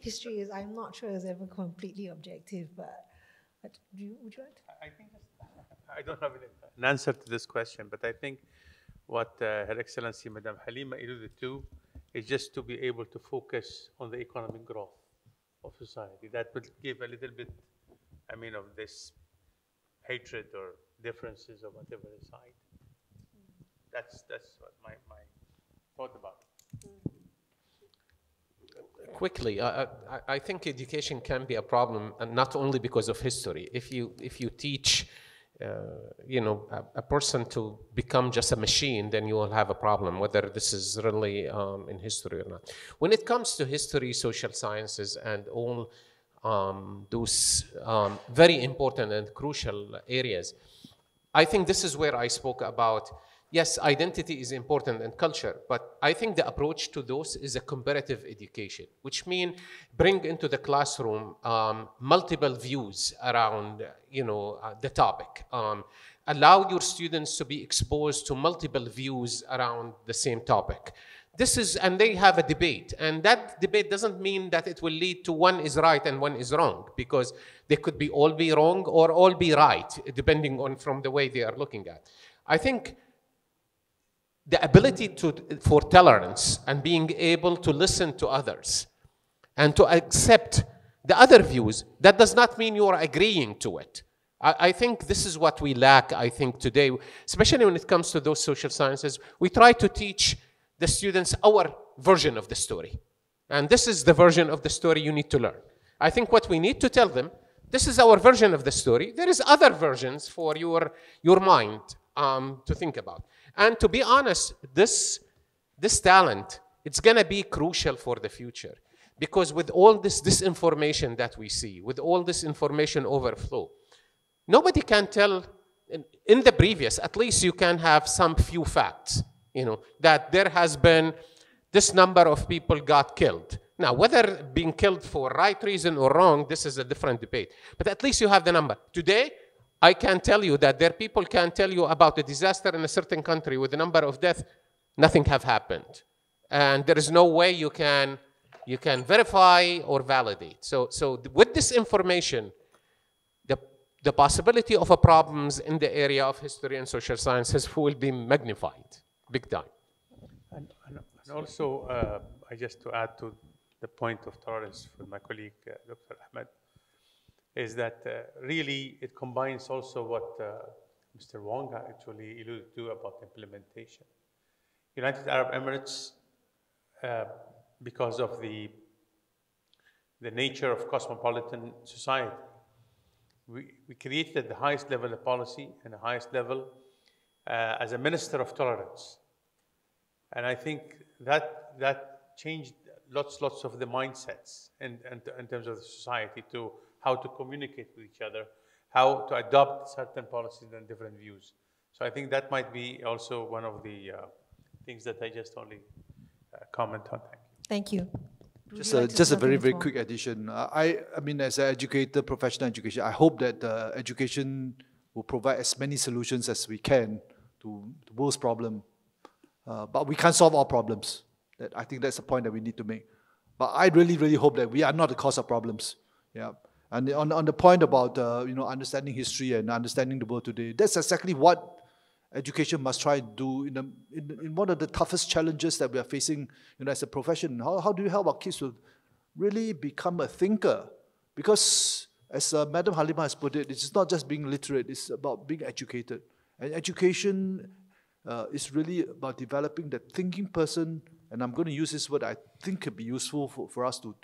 B: History is, I'm not sure, is ever completely objective, but would you like to?
C: I think I don't have an answer to this question, but I think what Her Excellency Madam Halima alluded to is just to be able to focus on the economic growth of society. That will give a little bit, of this hatred or differences or whatever aside. That's what my thought about it.
E: Quickly, I think education can be a problem, and not only because of history. If you teach, a person to become just a machine, then you will have a problem, whether this is really in history or not. When it comes to history, social sciences, and all those very important and crucial areas, I think this is where I spoke about. Yes, identity is important and culture, but I think the approach to those is a comparative education, which means bring into the classroom multiple views around, the topic. Allow your students to be exposed to multiple views around the same topic. And they have a debate, and that debate doesn't mean that it will lead to one is right and one is wrong, because they could all be wrong or all be right, depending on from the way they are looking at. I think the ability for tolerance and being able to listen to others and to accept the other views, that does not mean you are agreeing to it. I think this is what we lack, today, especially when it comes to those social sciences. We try to teach the students our version of the story. And this is the version of the story you need to learn. I think what we need to tell them, this is our version of the story. There is other versions for your mind to think about. And to be honest, this talent it's going to be crucial for the future. Because with all this disinformation that we see, with all this information overflow, nobody can tell, in the previous, at least you can have some few facts, that there has been this number of people got killed. Now, whether being killed for right reason or wrong, this is a different debate. But at least you have the number. Today, I can tell you that people can tell you about a disaster in a certain country with the number of deaths, nothing have happened. And there is no way you can verify or validate. So with this information, the possibility of problems in the area of history and social sciences will be magnified, big time.
C: And also, just to add to the point of tolerance for my colleague, Dr. Ahmed, is that really it combines also what Mr. Wong actually alluded to about implementation. United Arab Emirates, because of the nature of cosmopolitan society, we created at the highest level of policy and the highest level as a minister of tolerance. And I think that changed lots of the mindsets in terms of the society to how to communicate with each other, how to adopt certain policies and different views. So I think that might be also one of the things that I just only comment on.
B: Thank you.
F: Just a very quick addition. I mean, as an educator, professional education, I hope that education will provide as many solutions as we can to the world's problem. But we can't solve all problems. I think that's the point that we need to make. But I really hope that we are not the cause of problems. Yeah. And on the point about understanding history and understanding the world today, that's exactly what education must try to do in one of the toughest challenges that we are facing as a profession. How do you help our kids to really become a thinker? Because as Madam Halima has put it, it's not just being literate, it's about being educated. And education is really about developing the thinking person, and I'm going to use this word I think could be useful for us to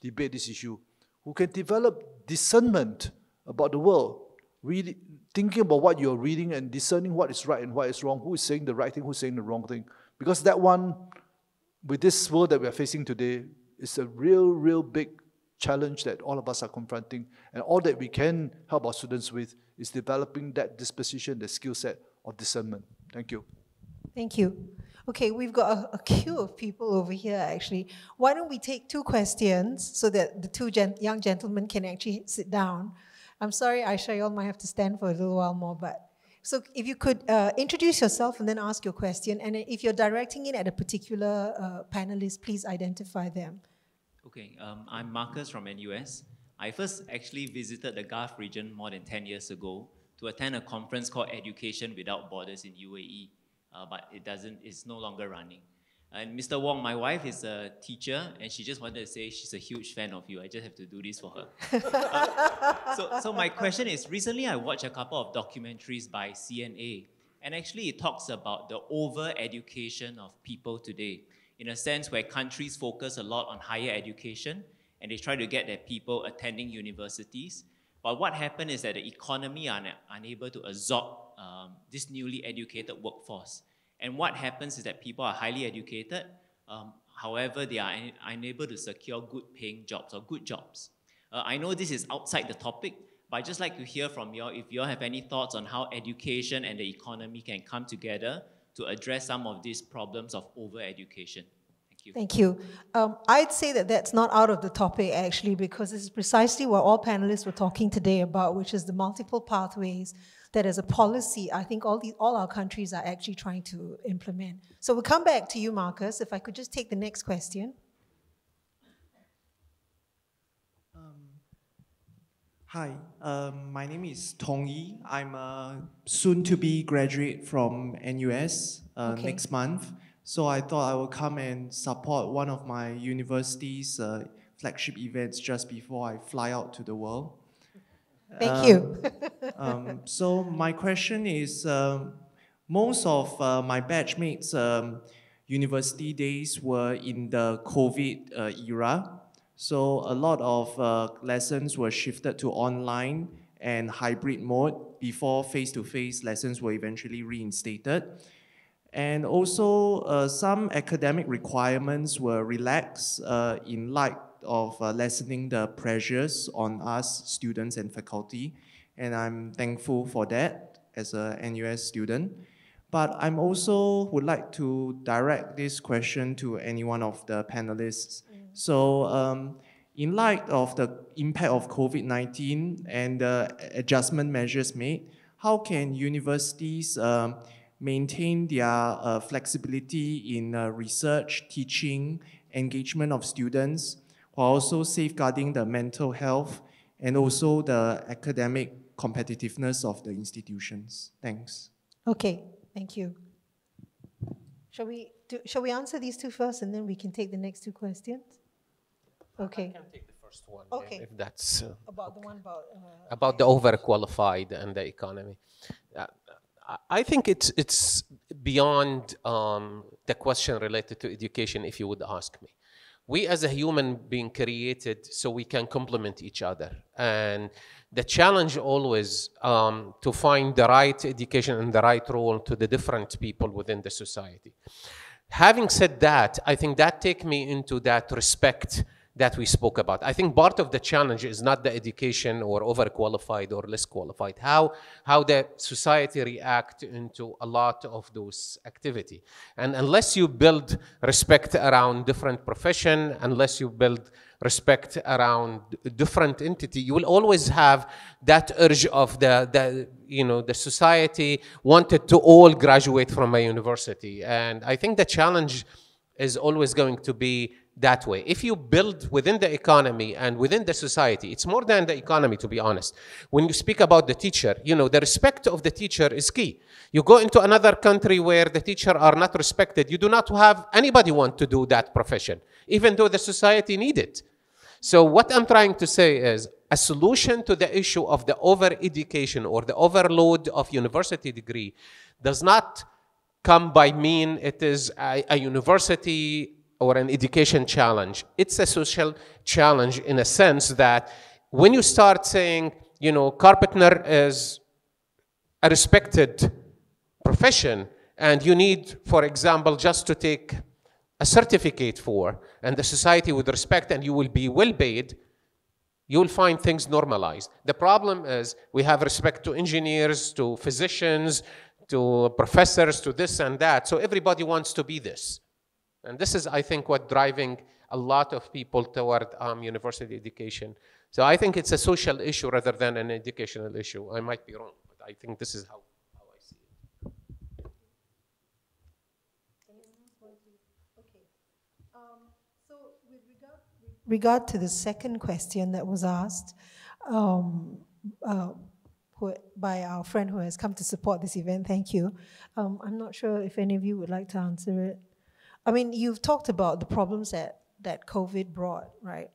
F: debate this issue, who can develop discernment about the world, really thinking about what you're reading and discerning what is right and what is wrong, who is saying the right thing, who is saying the wrong thing. Because that one, with this world that we are facing today, is a real big challenge that all of us are confronting. And all that we can help our students with is developing that disposition, the skill set of discernment. Thank you.
B: Thank you. Okay, we've got a queue of people over here, actually. Why don't we take 2 questions so that the 2 young gentlemen can actually sit down. I'm sorry, Aisha, you all might have to stand for a little while more, but so if you could introduce yourself and then ask your question, and if you're directing it at a particular panelist, please identify them.
I: Okay, I'm Marcus from NUS. I first actually visited the Gulf region more than 10 years ago to attend a conference called Education Without Borders in UAE, but it's no longer running. And Mr. Wong, my wife is a teacher, and she just wanted to say she's a huge fan of you. I just have to do this for her. So my question is, recently I watched a couple of documentaries by CNA, and actually it talks about the over-education of people today, in a sense where countries focus a lot on higher education, and they try to get their people attending universities. But what happened is that the economy are unable to absorb this newly educated workforce. And what happens is that people are highly educated, however, they are unable to secure good paying jobs or good jobs. I know this is outside the topic, but I'd just like to hear from you all if you all have any thoughts on how education and the economy can come together to address some of these problems of over-education. Thank you.
B: Thank you. I'd say that that's not out of the topic, actually, because this is precisely what all panelists were talking today about, which is the multiple pathways that as a policy, I think all our countries are actually trying to implement. So we'll come back to you, Marcus. If I could just take the next question.
J: Hi, my name is Tong Yi. I'm a soon-to-be graduate from NUS next month. So I thought I would come and support one of my university's flagship events just before I fly out to the world.
B: Thank you.
J: So my question is, most of my batchmates' university days were in the COVID era. So a lot of lessons were shifted to online and hybrid mode before face-to-face lessons were eventually reinstated. And also, some academic requirements were relaxed in light of lessening the pressures on us students and faculty. And I'm thankful for that as a NUS student. But I'm also would like to direct this question to any one of the panelists. So in light of the impact of COVID-19 and the adjustment measures made, how can universities maintain their flexibility in research, teaching, engagement of students, while also safeguarding the mental health and also the academic competitiveness of the institutions? Thanks.
B: Okay, thank you. Shall we answer these two first, and then we can take the next two questions? Okay.
E: I can take the first one.
B: Okay.
E: If that's
B: about the one
E: about the overqualified and the economy. I think it's beyond the question related to education, if you would ask me. We as a human being created so we can complement each other. And the challenge always to find the right education and the right role to the different people within the society. Having said that, I think that takes me into that respect that we spoke about. I think part of the challenge is not the education or overqualified or less qualified, how the society react into a lot of those activity. And unless you build respect around different profession, unless you build respect around different entity, you will always have that urge of the society wanted to all graduate from a university. And I think the challenge is always going to be that way. If you build within the economy and within the society, it's more than the economy, to be honest. When you speak about the teacher, the respect of the teacher is key. You go into another country where the teacher are not respected, you do not have anybody want to do that profession, even though the society need it. So what I'm trying to say is a solution to the issue of the over-education or the overload of university degree does not come by mean it is a university or an education challenge. It's a social challenge in a sense that when you start saying, carpenter is a respected profession and you need, for example, just to take a certificate for, and the society would respect and you will be well paid, you will find things normalized. The problem is we have respect to engineers, to physicians, to professors, to this and that. So everybody wants to be this. And this is, I think, what driving a lot of people toward university education. So I think it's a social issue rather than an educational issue. I might be wrong, but I think this is how I see it.
B: Okay. So with regard to the second question that was asked by our friend who has come to support this event, thank you. I'm not sure if any of you would like to answer it. I mean, you've talked about the problems that COVID brought, right?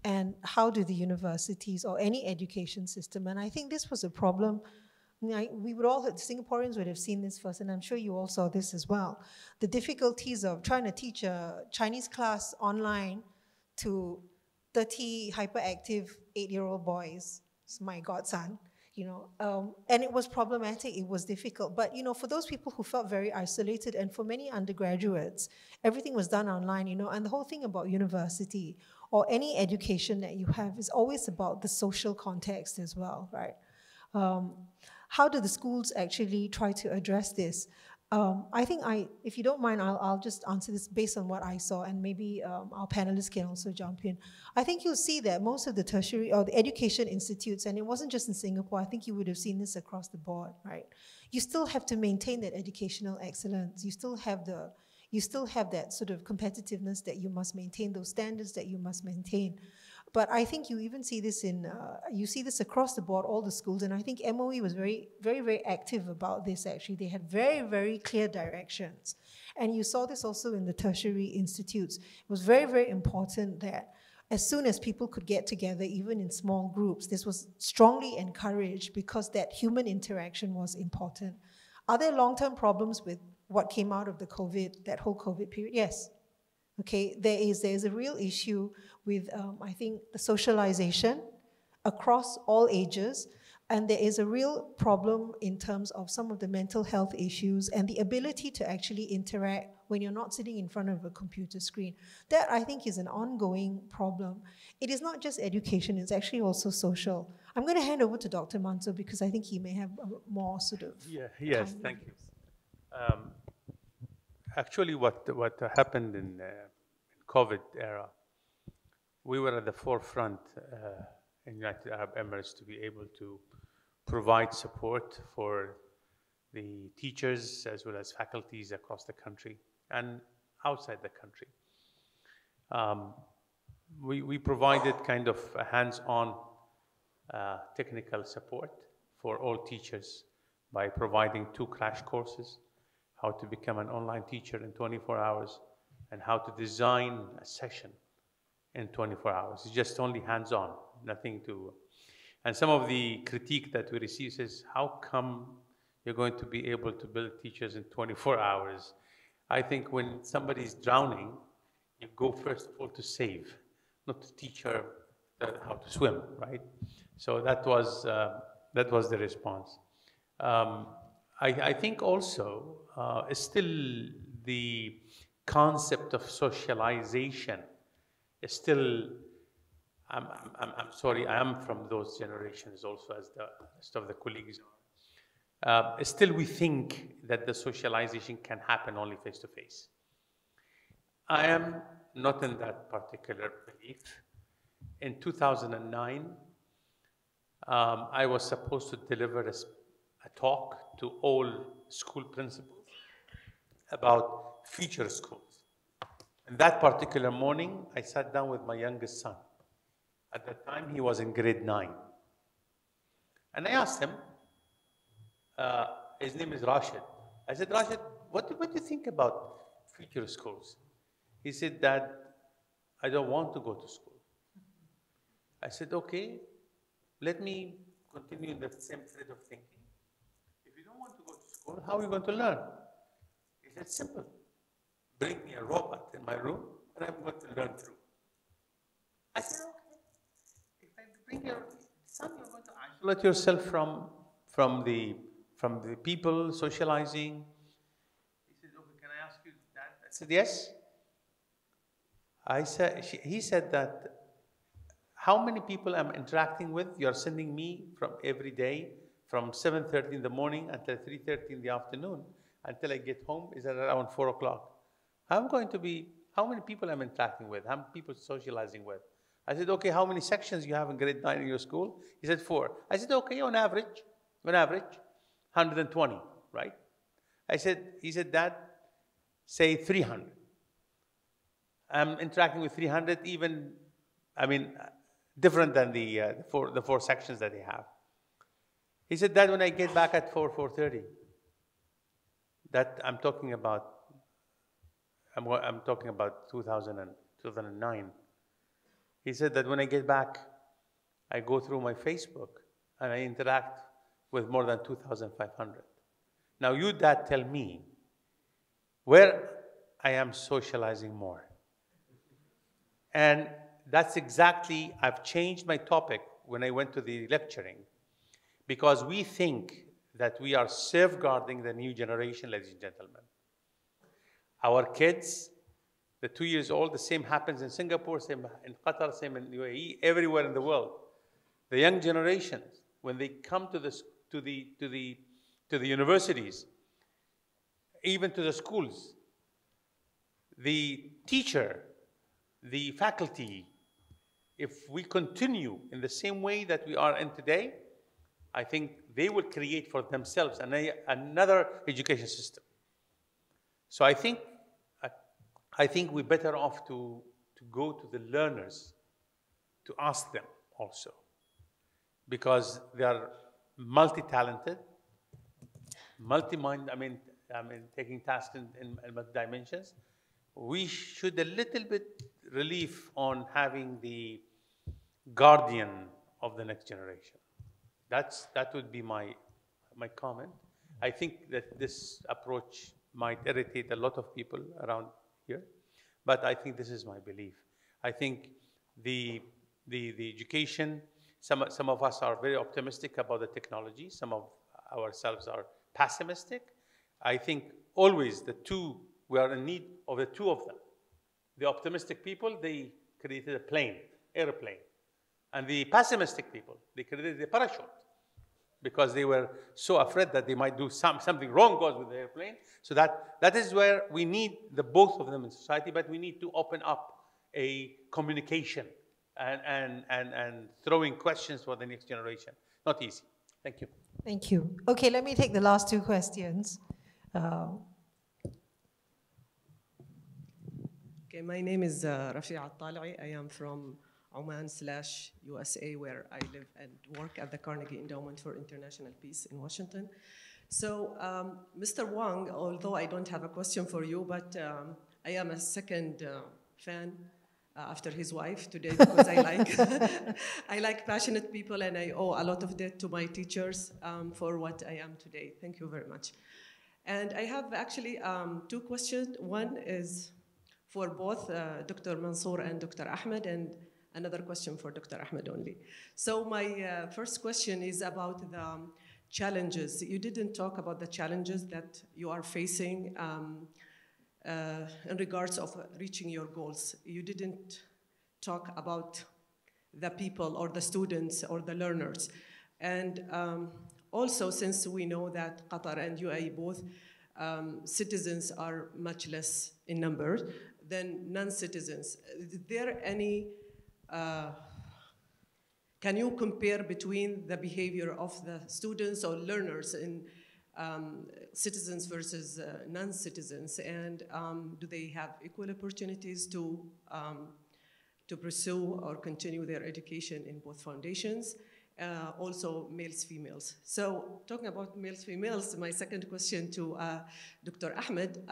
B: And how do the universities or any education system, and I think this was a problem, we would all, the Singaporeans would have seen this first, and I'm sure you all saw this as well. The difficulties of trying to teach a Chinese class online to 30 hyperactive 8-year-old boys, it's my godson, and it was problematic, it was difficult. But, for those people who felt very isolated, and for many undergraduates, everything was done online, and the whole thing about university or any education that you have is always about the social context as well, right? How do the schools actually try to address this? I think if you don't mind, I'll just answer this based on what I saw, and maybe our panelists can also jump in. I think you'll see that most of the tertiary or the education institutes, and it wasn't just in Singapore, I think you would have seen this across the board, right? You still have to maintain that educational excellence. You still have that sort of competitiveness that you must maintain, those standards that you must maintain. But I think you even see this you see this across the board, all the schools, and I think MOE was very, very, very active about this, actually. They had very, very clear directions. And you saw this also in the tertiary institutes. It was very, very important that as soon as people could get together, even in small groups, this was strongly encouraged because that human interaction was important. Are there long-term problems with what came out of that whole COVID period? Yes. Okay, there is a real issue with, I think, the socialization across all ages, And there is a real problem in terms of some of the mental health issues and the ability to actually interact when you're not sitting in front of a computer screen. That, I think, is an ongoing problem. It is not just education, it's actually also social. I'm going to hand over to Dr. Mansoor because I think he may have a more sort of...
C: Yes, thank you. Actually, what happened in COVID era, we were at the forefront in United Arab Emirates to be able to provide support for the teachers as well as faculties across the country and outside the country. We provided kind of a hands-on technical support for all teachers by providing 2 crash courses, how to become an online teacher in 24 hours and how to design a session in 24 hours. It's just only hands-on, nothing to... And some of the critique that we receive is, how come you're going to be able to build teachers in 24 hours? I think when somebody's drowning, you go first of all to save, not to teach her how to swim, right? So that was the response. I think also still the concept of socialization is still... I'm sorry, I am from those generations also, as the rest of the colleagues are. Still, we think that the socialization can happen only face-to-face. I am not in that particular belief. In 2009, I was supposed to deliver a talk to all school principals about future schools. And that particular morning, I sat down with my youngest son. At that time, he was in grade 9. And I asked him, his name is Rashid. I said, Rashid, what do you think about future schools? He said, Dad, I don't want to go to school. I said, okay, let me continue in the same thread of thinking. If you don't want to go to school, how are you going to learn? He said, simple. Bring me a robot in my room, and I'm going to learn through. I said, okay. Bring your son, you're going to isolate yourself from the people socializing. He said, okay, can I ask you that? I said, yes. He said that, how many people I'm interacting with? You're sending me from every day, from 7:30 in the morning until 3:30 in the afternoon, until I get home is at around 4 o'clock. How many people I'm interacting with? How many people socializing with? I said, okay, how many sections you have in grade 9 in your school? He said, 4. I said, okay, on average, 120, right? He said, Dad, say 300. I'm interacting with 300, even, different than the 4 sections that they have. He said, Dad, when I get back at 4:30, that I'm talking about 2009. He said that when I get back, I go through my Facebook and I interact with more than 2,500. Now you, Dad, tell me where I am socializing more. And that's exactly, I've changed my topic when I went to the lecturing, because we think that we are safeguarding the new generation, ladies and gentlemen. Our kids, the 2 years old, the same happens in Singapore, same in Qatar, same in UAE, everywhere in the world. The young generations, when they come to the universities, even to the schools, the teacher, the faculty, if we continue in the same way that we are in today, I think they will create for themselves another education system. So I think we're better off to go to the learners, to ask them also, because they are multi-talented, multi-mind, taking tasks in dimensions. We should a little bit relief on having the guardian of the next generation. That would be my comment. I think that this approach might irritate a lot of people around here, but I think this is my belief. I think the education Some of us are very optimistic about the technology. Some of ourselves are pessimistic. I think always we are in need of the two of them. The optimistic people, they created a airplane. And the pessimistic people, they created a parachute because they were so afraid that they might do something wrong goes with the airplane. So that is where we need the both of them in society, but we need to open up a communication and throwing questions for the next generation. Not easy. Thank you.
B: Thank you. Okay, let me take the last two questions.
K: Okay, my name is Rafi Al-Tali'i. I am from Oman/USA, where I live and work at the Carnegie Endowment for International Peace in Washington. So, Mr. Wang, although I don't have a question for you, but I am a second fan after his wife today because I like passionate people, and I owe a lot of that to my teachers for what I am today. Thank you very much. And I have actually two questions. One is for both Dr. Mansour and Dr. Ahmed, and another question for Dr. Ahmed only. So my first question is about the challenges. You didn't talk about the challenges that you are facing in regards of reaching your goals. You didn't talk about the people or the students or the learners. And also, since we know that Qatar and UAE both citizens are much less in numbers than non-citizens, is there any, can you compare between the behavior of the students or learners in citizens versus non-citizens, and do they have equal opportunities to pursue or continue their education in both foundations? Also males, females. So talking about males, females, my second question to Dr. Ahmed,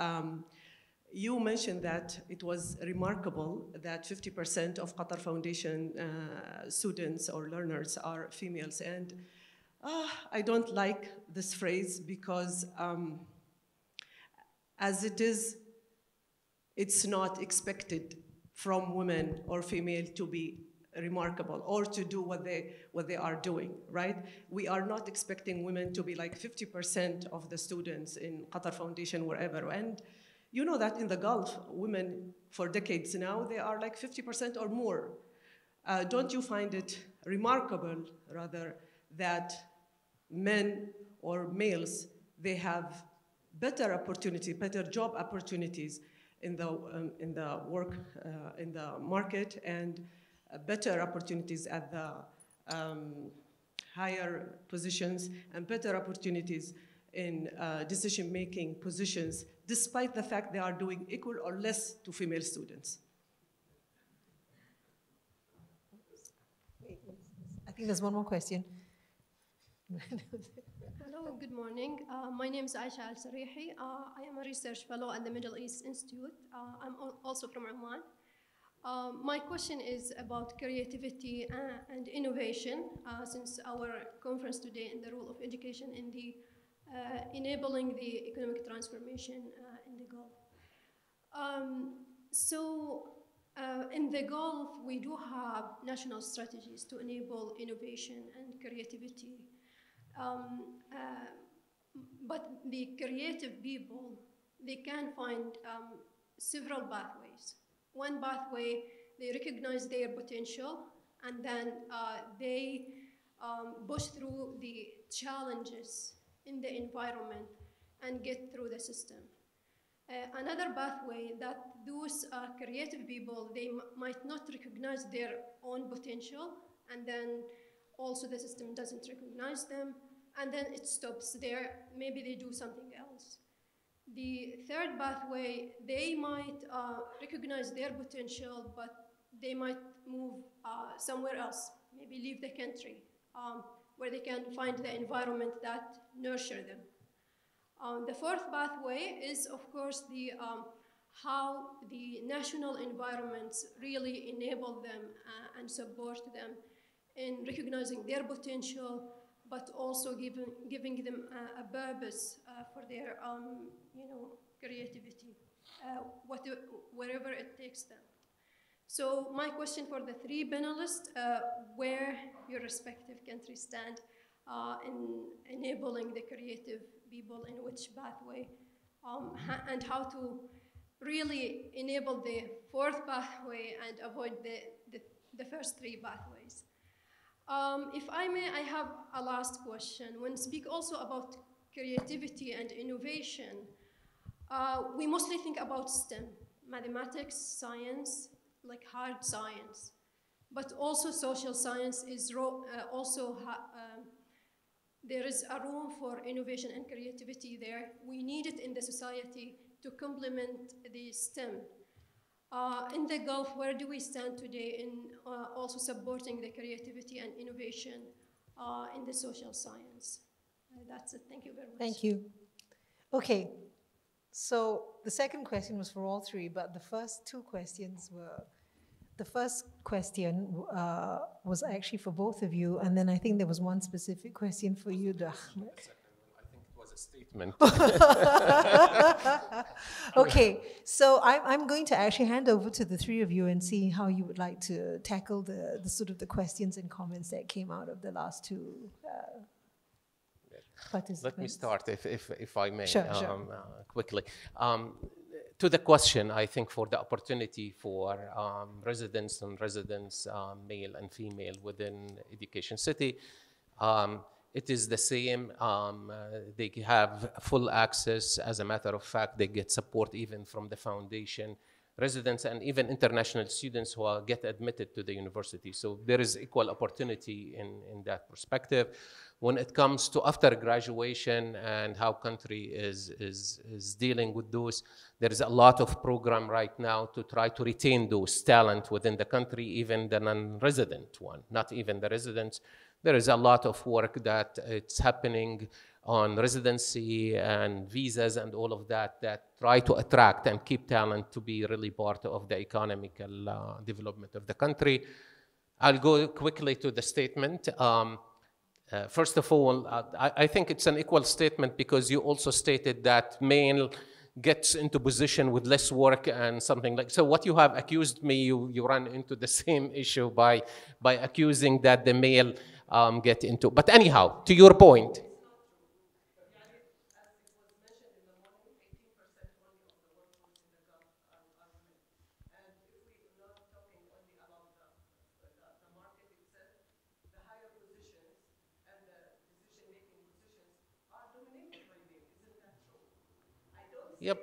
K: you mentioned that it was remarkable that 50% of Qatar Foundation students or learners are females, and I don't like this phrase because as it is, it's not expected from women or female to be remarkable or to do what they are doing, right? We are not expecting women to be like 50% of the students in Qatar Foundation, wherever. And you know that in the Gulf, women for decades now, they are like 50% or more. Don't you find it remarkable, rather, that men or males, they have better opportunity, better job opportunities in the work, in the market, and better opportunities at the higher positions, and better opportunities in decision-making positions, despite the fact they are doing equal or less to female students?
B: I think there's one more question.
L: Hello, good morning. My name is Aisha Al-Sarihi. I am a research fellow at the Middle East Institute. I'm also from Oman. My question is about creativity and innovation, since our conference today in the role of education in the enabling the economic transformation in the Gulf. In the Gulf, we do have national strategies to enable innovation and creativity. But the creative people, they can find several pathways. One pathway, they recognize their potential, and then they push through the challenges in the environment and get through the system. Another pathway, that those creative people, they might not recognize their own potential, and then also the system doesn't recognize them, and then it stops there. Maybe they do something else. The third pathway, they might recognize their potential, but they might move somewhere else, maybe leave the country, where they can find the environment that nurture them. The fourth pathway is, of course, the how the national environments really enable them and support them in recognizing their potential, but also giving them a purpose for their creativity, wherever it takes them. So my question for the three panelists, where your respective countries stand in enabling the creative people in which pathway, and how to really enable the fourth pathway and avoid the first three pathways. If I may, I have a last question. When speak also about creativity and innovation, we mostly think about STEM, mathematics, science, like hard science, but also social science is there is a room for innovation and creativity there. We need it in the society to complement the STEM. In the Gulf, where do we stand today in also supporting the creativity and innovation in the social science? That's it. Thank you very much.
B: Thank you. Okay. So the second question was for all three, but the first two questions were, the first question was actually for both of you, and then I think there was one specific question for you, Ahmed.
E: I think it was a statement.
B: Okay, so I'm going to actually hand over to the three of you and see how you would like to tackle the sort of the questions and comments that came out of the last two participants.
E: Let me start, if I may,
B: sure.
E: Quickly. To the question, I think for the opportunity for residents, male and female within Education City, it is the same. They have full access. As a matter of fact, they get support even from the foundation. Residents and even international students who get admitted to the university. So there is equal opportunity in that perspective. When it comes to after graduation and how country is dealing with those, there is a lot of program right now to try to retain those talent within the country, even the non-resident one, not even the residents. There is a lot of work that it's happening on residency and visas and all of that try to attract and keep talent to be really part of the economical development of the country. I'll go quickly to the statement. First of all, I think it's an equal statement because you also stated that male gets into position with less work and something like, so what you have accused me, you run into the same issue by accusing that the male get into. But anyhow, to your point. Yep.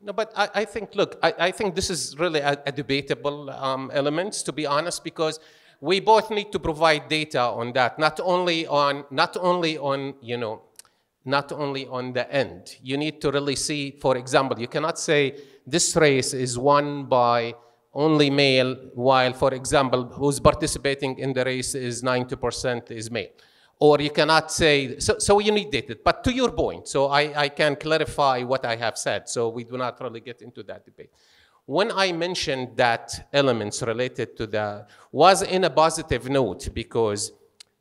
E: No, but I think, look, I think this is really a debatable element, to be honest, because we both need to provide data on that, not only on the end. You need to really see, for example, you cannot say this race is won by only male, while, for example, who's participating in the race is 90% is male. Or you cannot say, so you need data. But to your point, so I can clarify what I have said, so we do not really get into that debate. When I mentioned that elements related to was in a positive note, because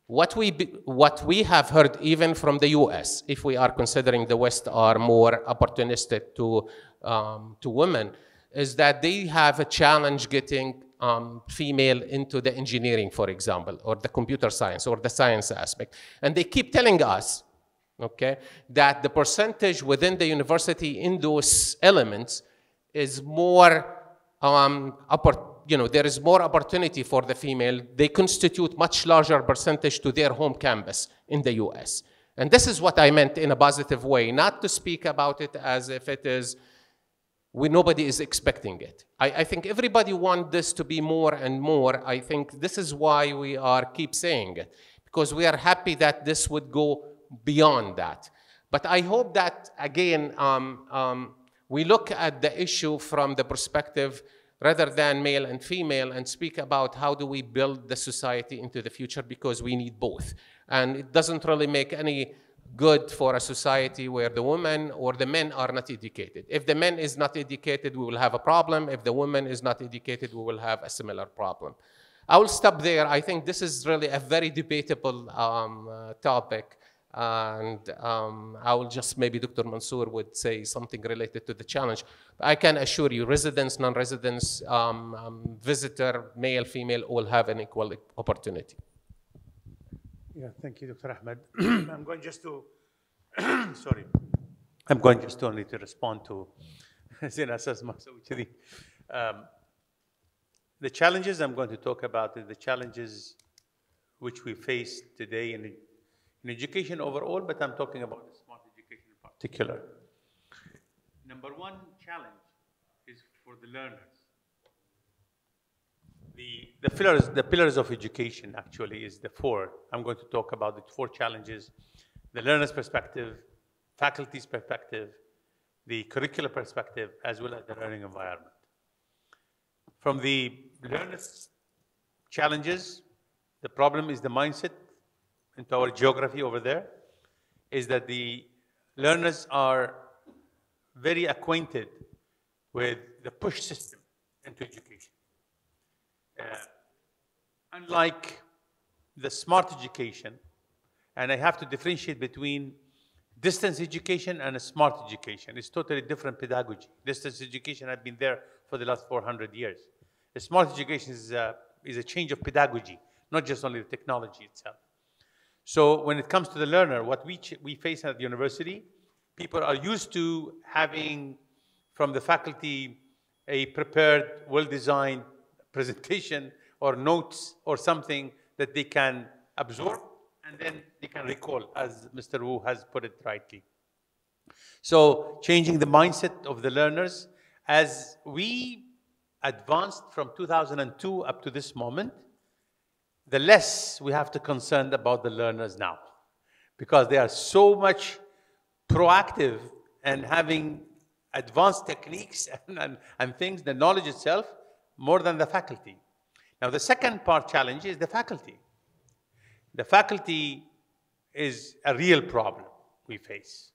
E: what we have heard even from the US, if we are considering the West are more opportunistic to women, is that they have a challenge getting female into the engineering, for example, or the computer science, or the science aspect. And they keep telling us, okay, that the percentage within the university in those elements is more, there is more opportunity for the female. They constitute much larger percentage to their home campus in the US. And this is what I meant in a positive way, not to speak about it as if it is nobody is expecting it. I think everybody wants this to be more and more. I think this is why we keep saying it, because we are happy that this would go beyond that. But I hope that, again, we look at the issue from the perspective rather than male and female and speak about how do we build the society into the future, because we need both. And it doesn't really make any good for a society where the women or the men are not educated. If the man is not educated, we will have a problem. If the woman is not educated, we will have a similar problem. I will stop there. I think this is really a very debatable topic, And I will just, maybe Dr. Mansour would say something related to the challenge. I can assure you, residents, non-residents, visitor, male, female, all have an equal opportunity.
C: Yeah, thank you, Dr. Ahmed. I'm going just to, sorry. I'm going just only to respond to the challenges I'm going to talk about is the challenges which we face today in education overall, but I'm talking about the smart education in particular. Number one challenge is for the learners. The pillars of education actually is the four. I'm going to talk about the four challenges: the learner's perspective, faculty's perspective, the curricular perspective, as well as the learning environment. From the learner's challenges, the problem is the mindset into our geography over there, is that the learners are very acquainted with the push system into education. Unlike the smart education, and I have to differentiate between distance education and a smart education. It's totally different pedagogy. Distance education has been there for the last 400 years. The smart education is a change of pedagogy, not just only the technology itself. So when it comes to the learner, what we face at the university, people are used to having from the faculty a prepared, well-designed presentation or notes or something that they can absorb and then they can recall, as Mr. Wu has put it rightly. So changing the mindset of the learners, as we advanced from 2002 up to this moment, the less we have to concern about the learners now, because they are so much proactive and having advanced techniques and things, the knowledge itself, more than the faculty. Now, the second part challenge is the faculty. The faculty is a real problem we face,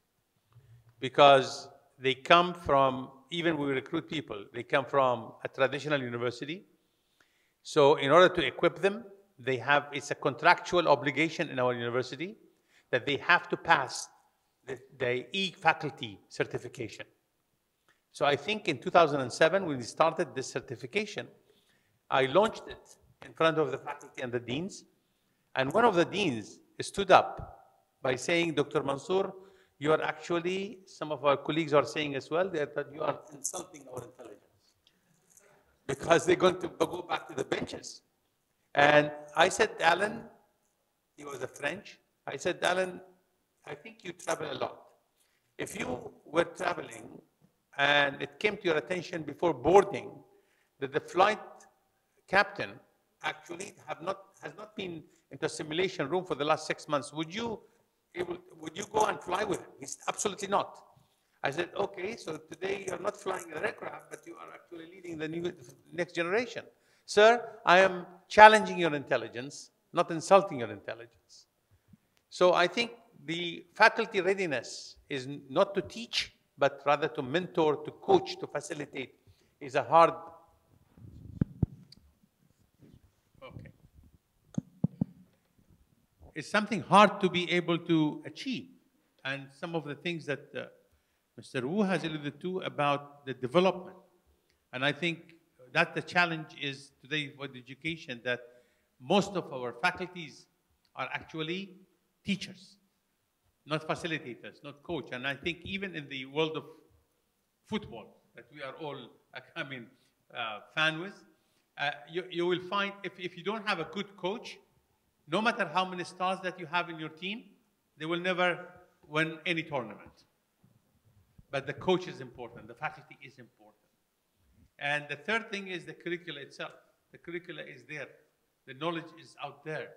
C: because they come from, even when we recruit people, they come from a traditional university. So in order to equip them, it's a contractual obligation in our university that they have to pass the e-faculty certification. So I think in 2007, when we started this certification, I launched it in front of the faculty and the deans. And one of the deans stood up by saying, Dr. Mansour, you are actually, some of our colleagues are saying as well, that you are insulting our intelligence, because they're going to go back to the benches. And I said, Alan, he was a French, I said, Alan, I think you travel a lot. If you were traveling and it came to your attention before boarding that the flight captain actually has not been into a simulation room for the last 6 months, would you go and fly with him? He said, absolutely not. I said, okay, so today you're not flying an aircraft, but you are actually leading the next generation. Sir, I am challenging your intelligence, not insulting your intelligence. So I think the faculty readiness is not to teach, but rather to mentor, to coach, to facilitate, is a hard. Okay. It's something hard to be able to achieve. And some of the things that Mr. Wu has alluded to about the development. And I think that the challenge is today for the education, that most of our faculties are actually teachers, not facilitators, not coach. And I think even in the world of football that we are all, fan with, you will find if you don't have a good coach, no matter how many stars that you have in your team, they will never win any tournament. But the coach is important, the faculty is important. And the third thing is the curricula itself. The curricula is there. The knowledge is out there.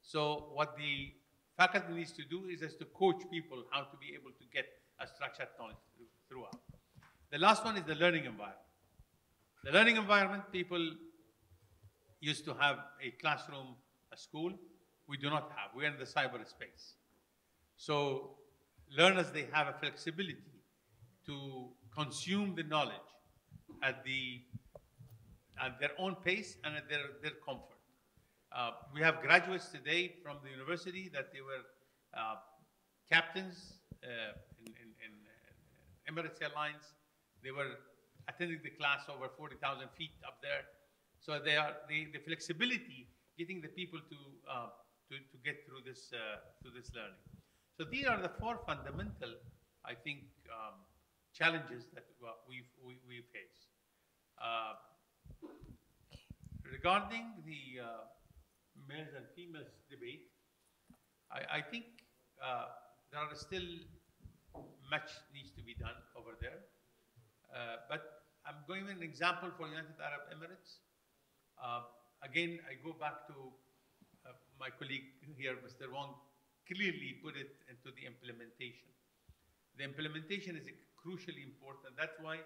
C: So what the faculty needs to do is just to coach people how to be able to get a structured knowledge throughout. The last one is the learning environment. The learning environment, people used to have a classroom, a school. We do not have. We're in the cyberspace. So learners, they have a flexibility to consume the knowledge at their own pace and at their comfort. We have graduates today from the university that they were captains in Emirates Airlines. They were attending the class over 40,000 feet up there. So they are the flexibility, getting the people to get through this learning. So these are the four fundamental, I think, challenges that we face. Regarding the males and females debate, I think there are still much needs to be done over there. But I'm going with an example for United Arab Emirates. Again, I go back to my colleague here, Mr. Wong, clearly put it into the implementation. The implementation is crucially important. That's why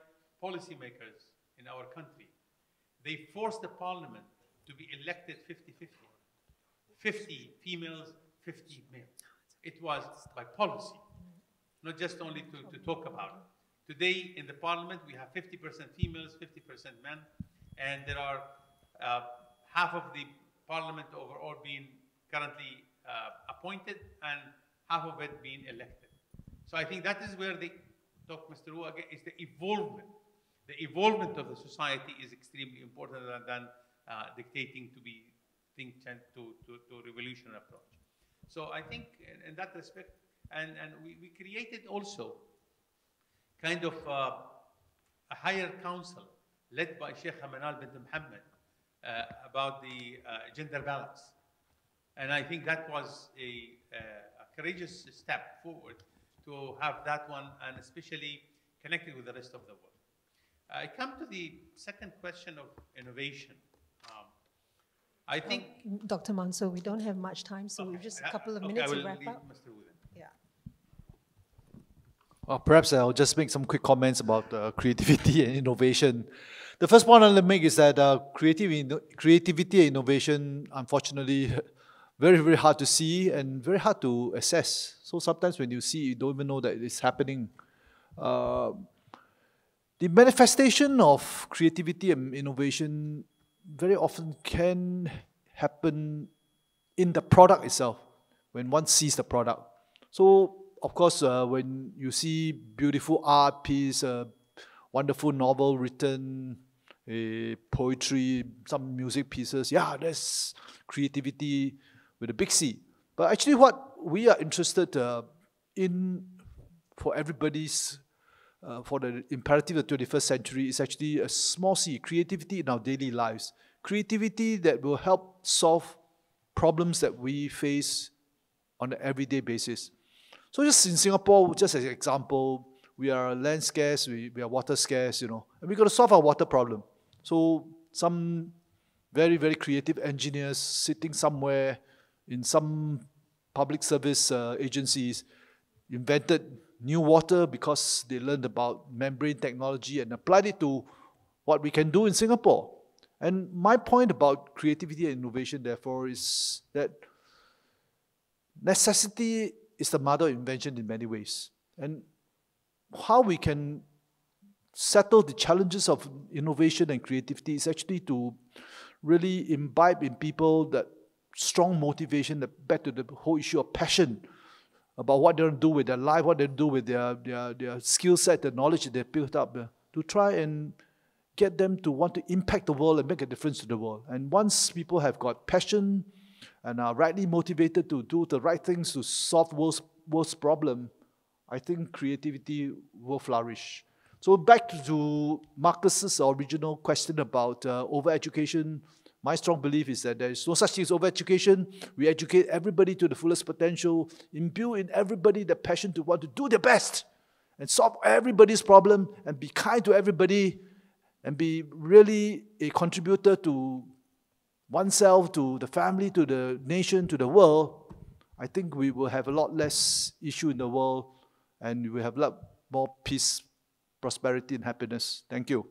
C: policymakers in our country, they force the parliament to be elected 50-50. 50 females, 50 males. It was by policy, not just only to talk about it. Today in the parliament, we have 50% females, 50% men, and there are half of the parliament overall being currently appointed and half of it being elected. So I think that is where Mr. Wu again, is the evolvement. The evolvement of the society is extremely important rather than dictating to be to revolutionary approach. So I think in that respect, and we created also kind of a higher council led by Sheikh Hamanal bint Muhammad about the gender balance. And I think that was a courageous step forward to have that one, and especially connected with the rest of the world. I come to the second question of innovation. I think...
B: Dr. Mansour, we don't have much time, so we've just a couple of minutes to wrap up.
C: Mr. Wu then.
B: Yeah.
F: Perhaps I'll just make some quick comments about creativity and innovation. The first point I'll make is that creativity and innovation, unfortunately, very, very hard to see and very hard to assess. So sometimes when you see, you don't even know that it's happening. The manifestation of creativity and innovation very often can happen in the product itself, when one sees the product. So, of course, when you see beautiful art piece, a wonderful novel written, a poetry, some music pieces, yeah, that's creativity with a big C. But actually what we are interested in for everybody's, for the imperative of the 21st century is actually a small c, creativity in our daily lives. Creativity that will help solve problems that we face on an everyday basis. So just in Singapore, just as an example, we are land scarce, we are water scarce, and we've got to solve our water problem. So some very, very creative engineers sitting somewhere in some public service agencies invented new water because they learned about membrane technology and applied it to what we can do in Singapore. And my point about creativity and innovation, therefore, is that necessity is the mother of invention in many ways. And how we can settle the challenges of innovation and creativity is actually to really imbibe in people that strong motivation, back to the whole issue of passion about what they want to do with their life, what they do with their skill set, the knowledge that they built up, to try and get them to want to impact the world and make a difference to the world. And once people have got passion and are rightly motivated to do the right things to solve world's problem, I think creativity will flourish. So back to Marcus's original question about overeducation, my strong belief is that there is no such thing as overeducation. We educate everybody to the fullest potential, imbue in everybody the passion to want to do their best and solve everybody's problem and be kind to everybody and be really a contributor to oneself, to the family, to the nation, to the world. I think we will have a lot less issue in the world and we will have a lot more peace, prosperity and happiness. Thank you.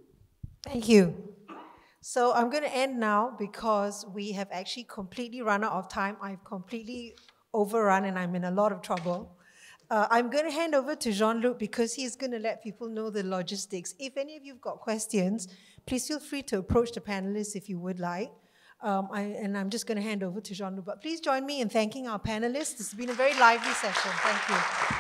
B: Thank you. So I'm going to end now because we have actually completely run out of time. I've completely overrun and I'm in a lot of trouble. I'm going to hand over to Jean-Luc because he's going to let people know the logistics. If any of you have got questions, please feel free to approach the panelists if you would like. And I'm just going to hand over to Jean-Luc. But please join me in thanking our panelists. This has been a very lively session. Thank you.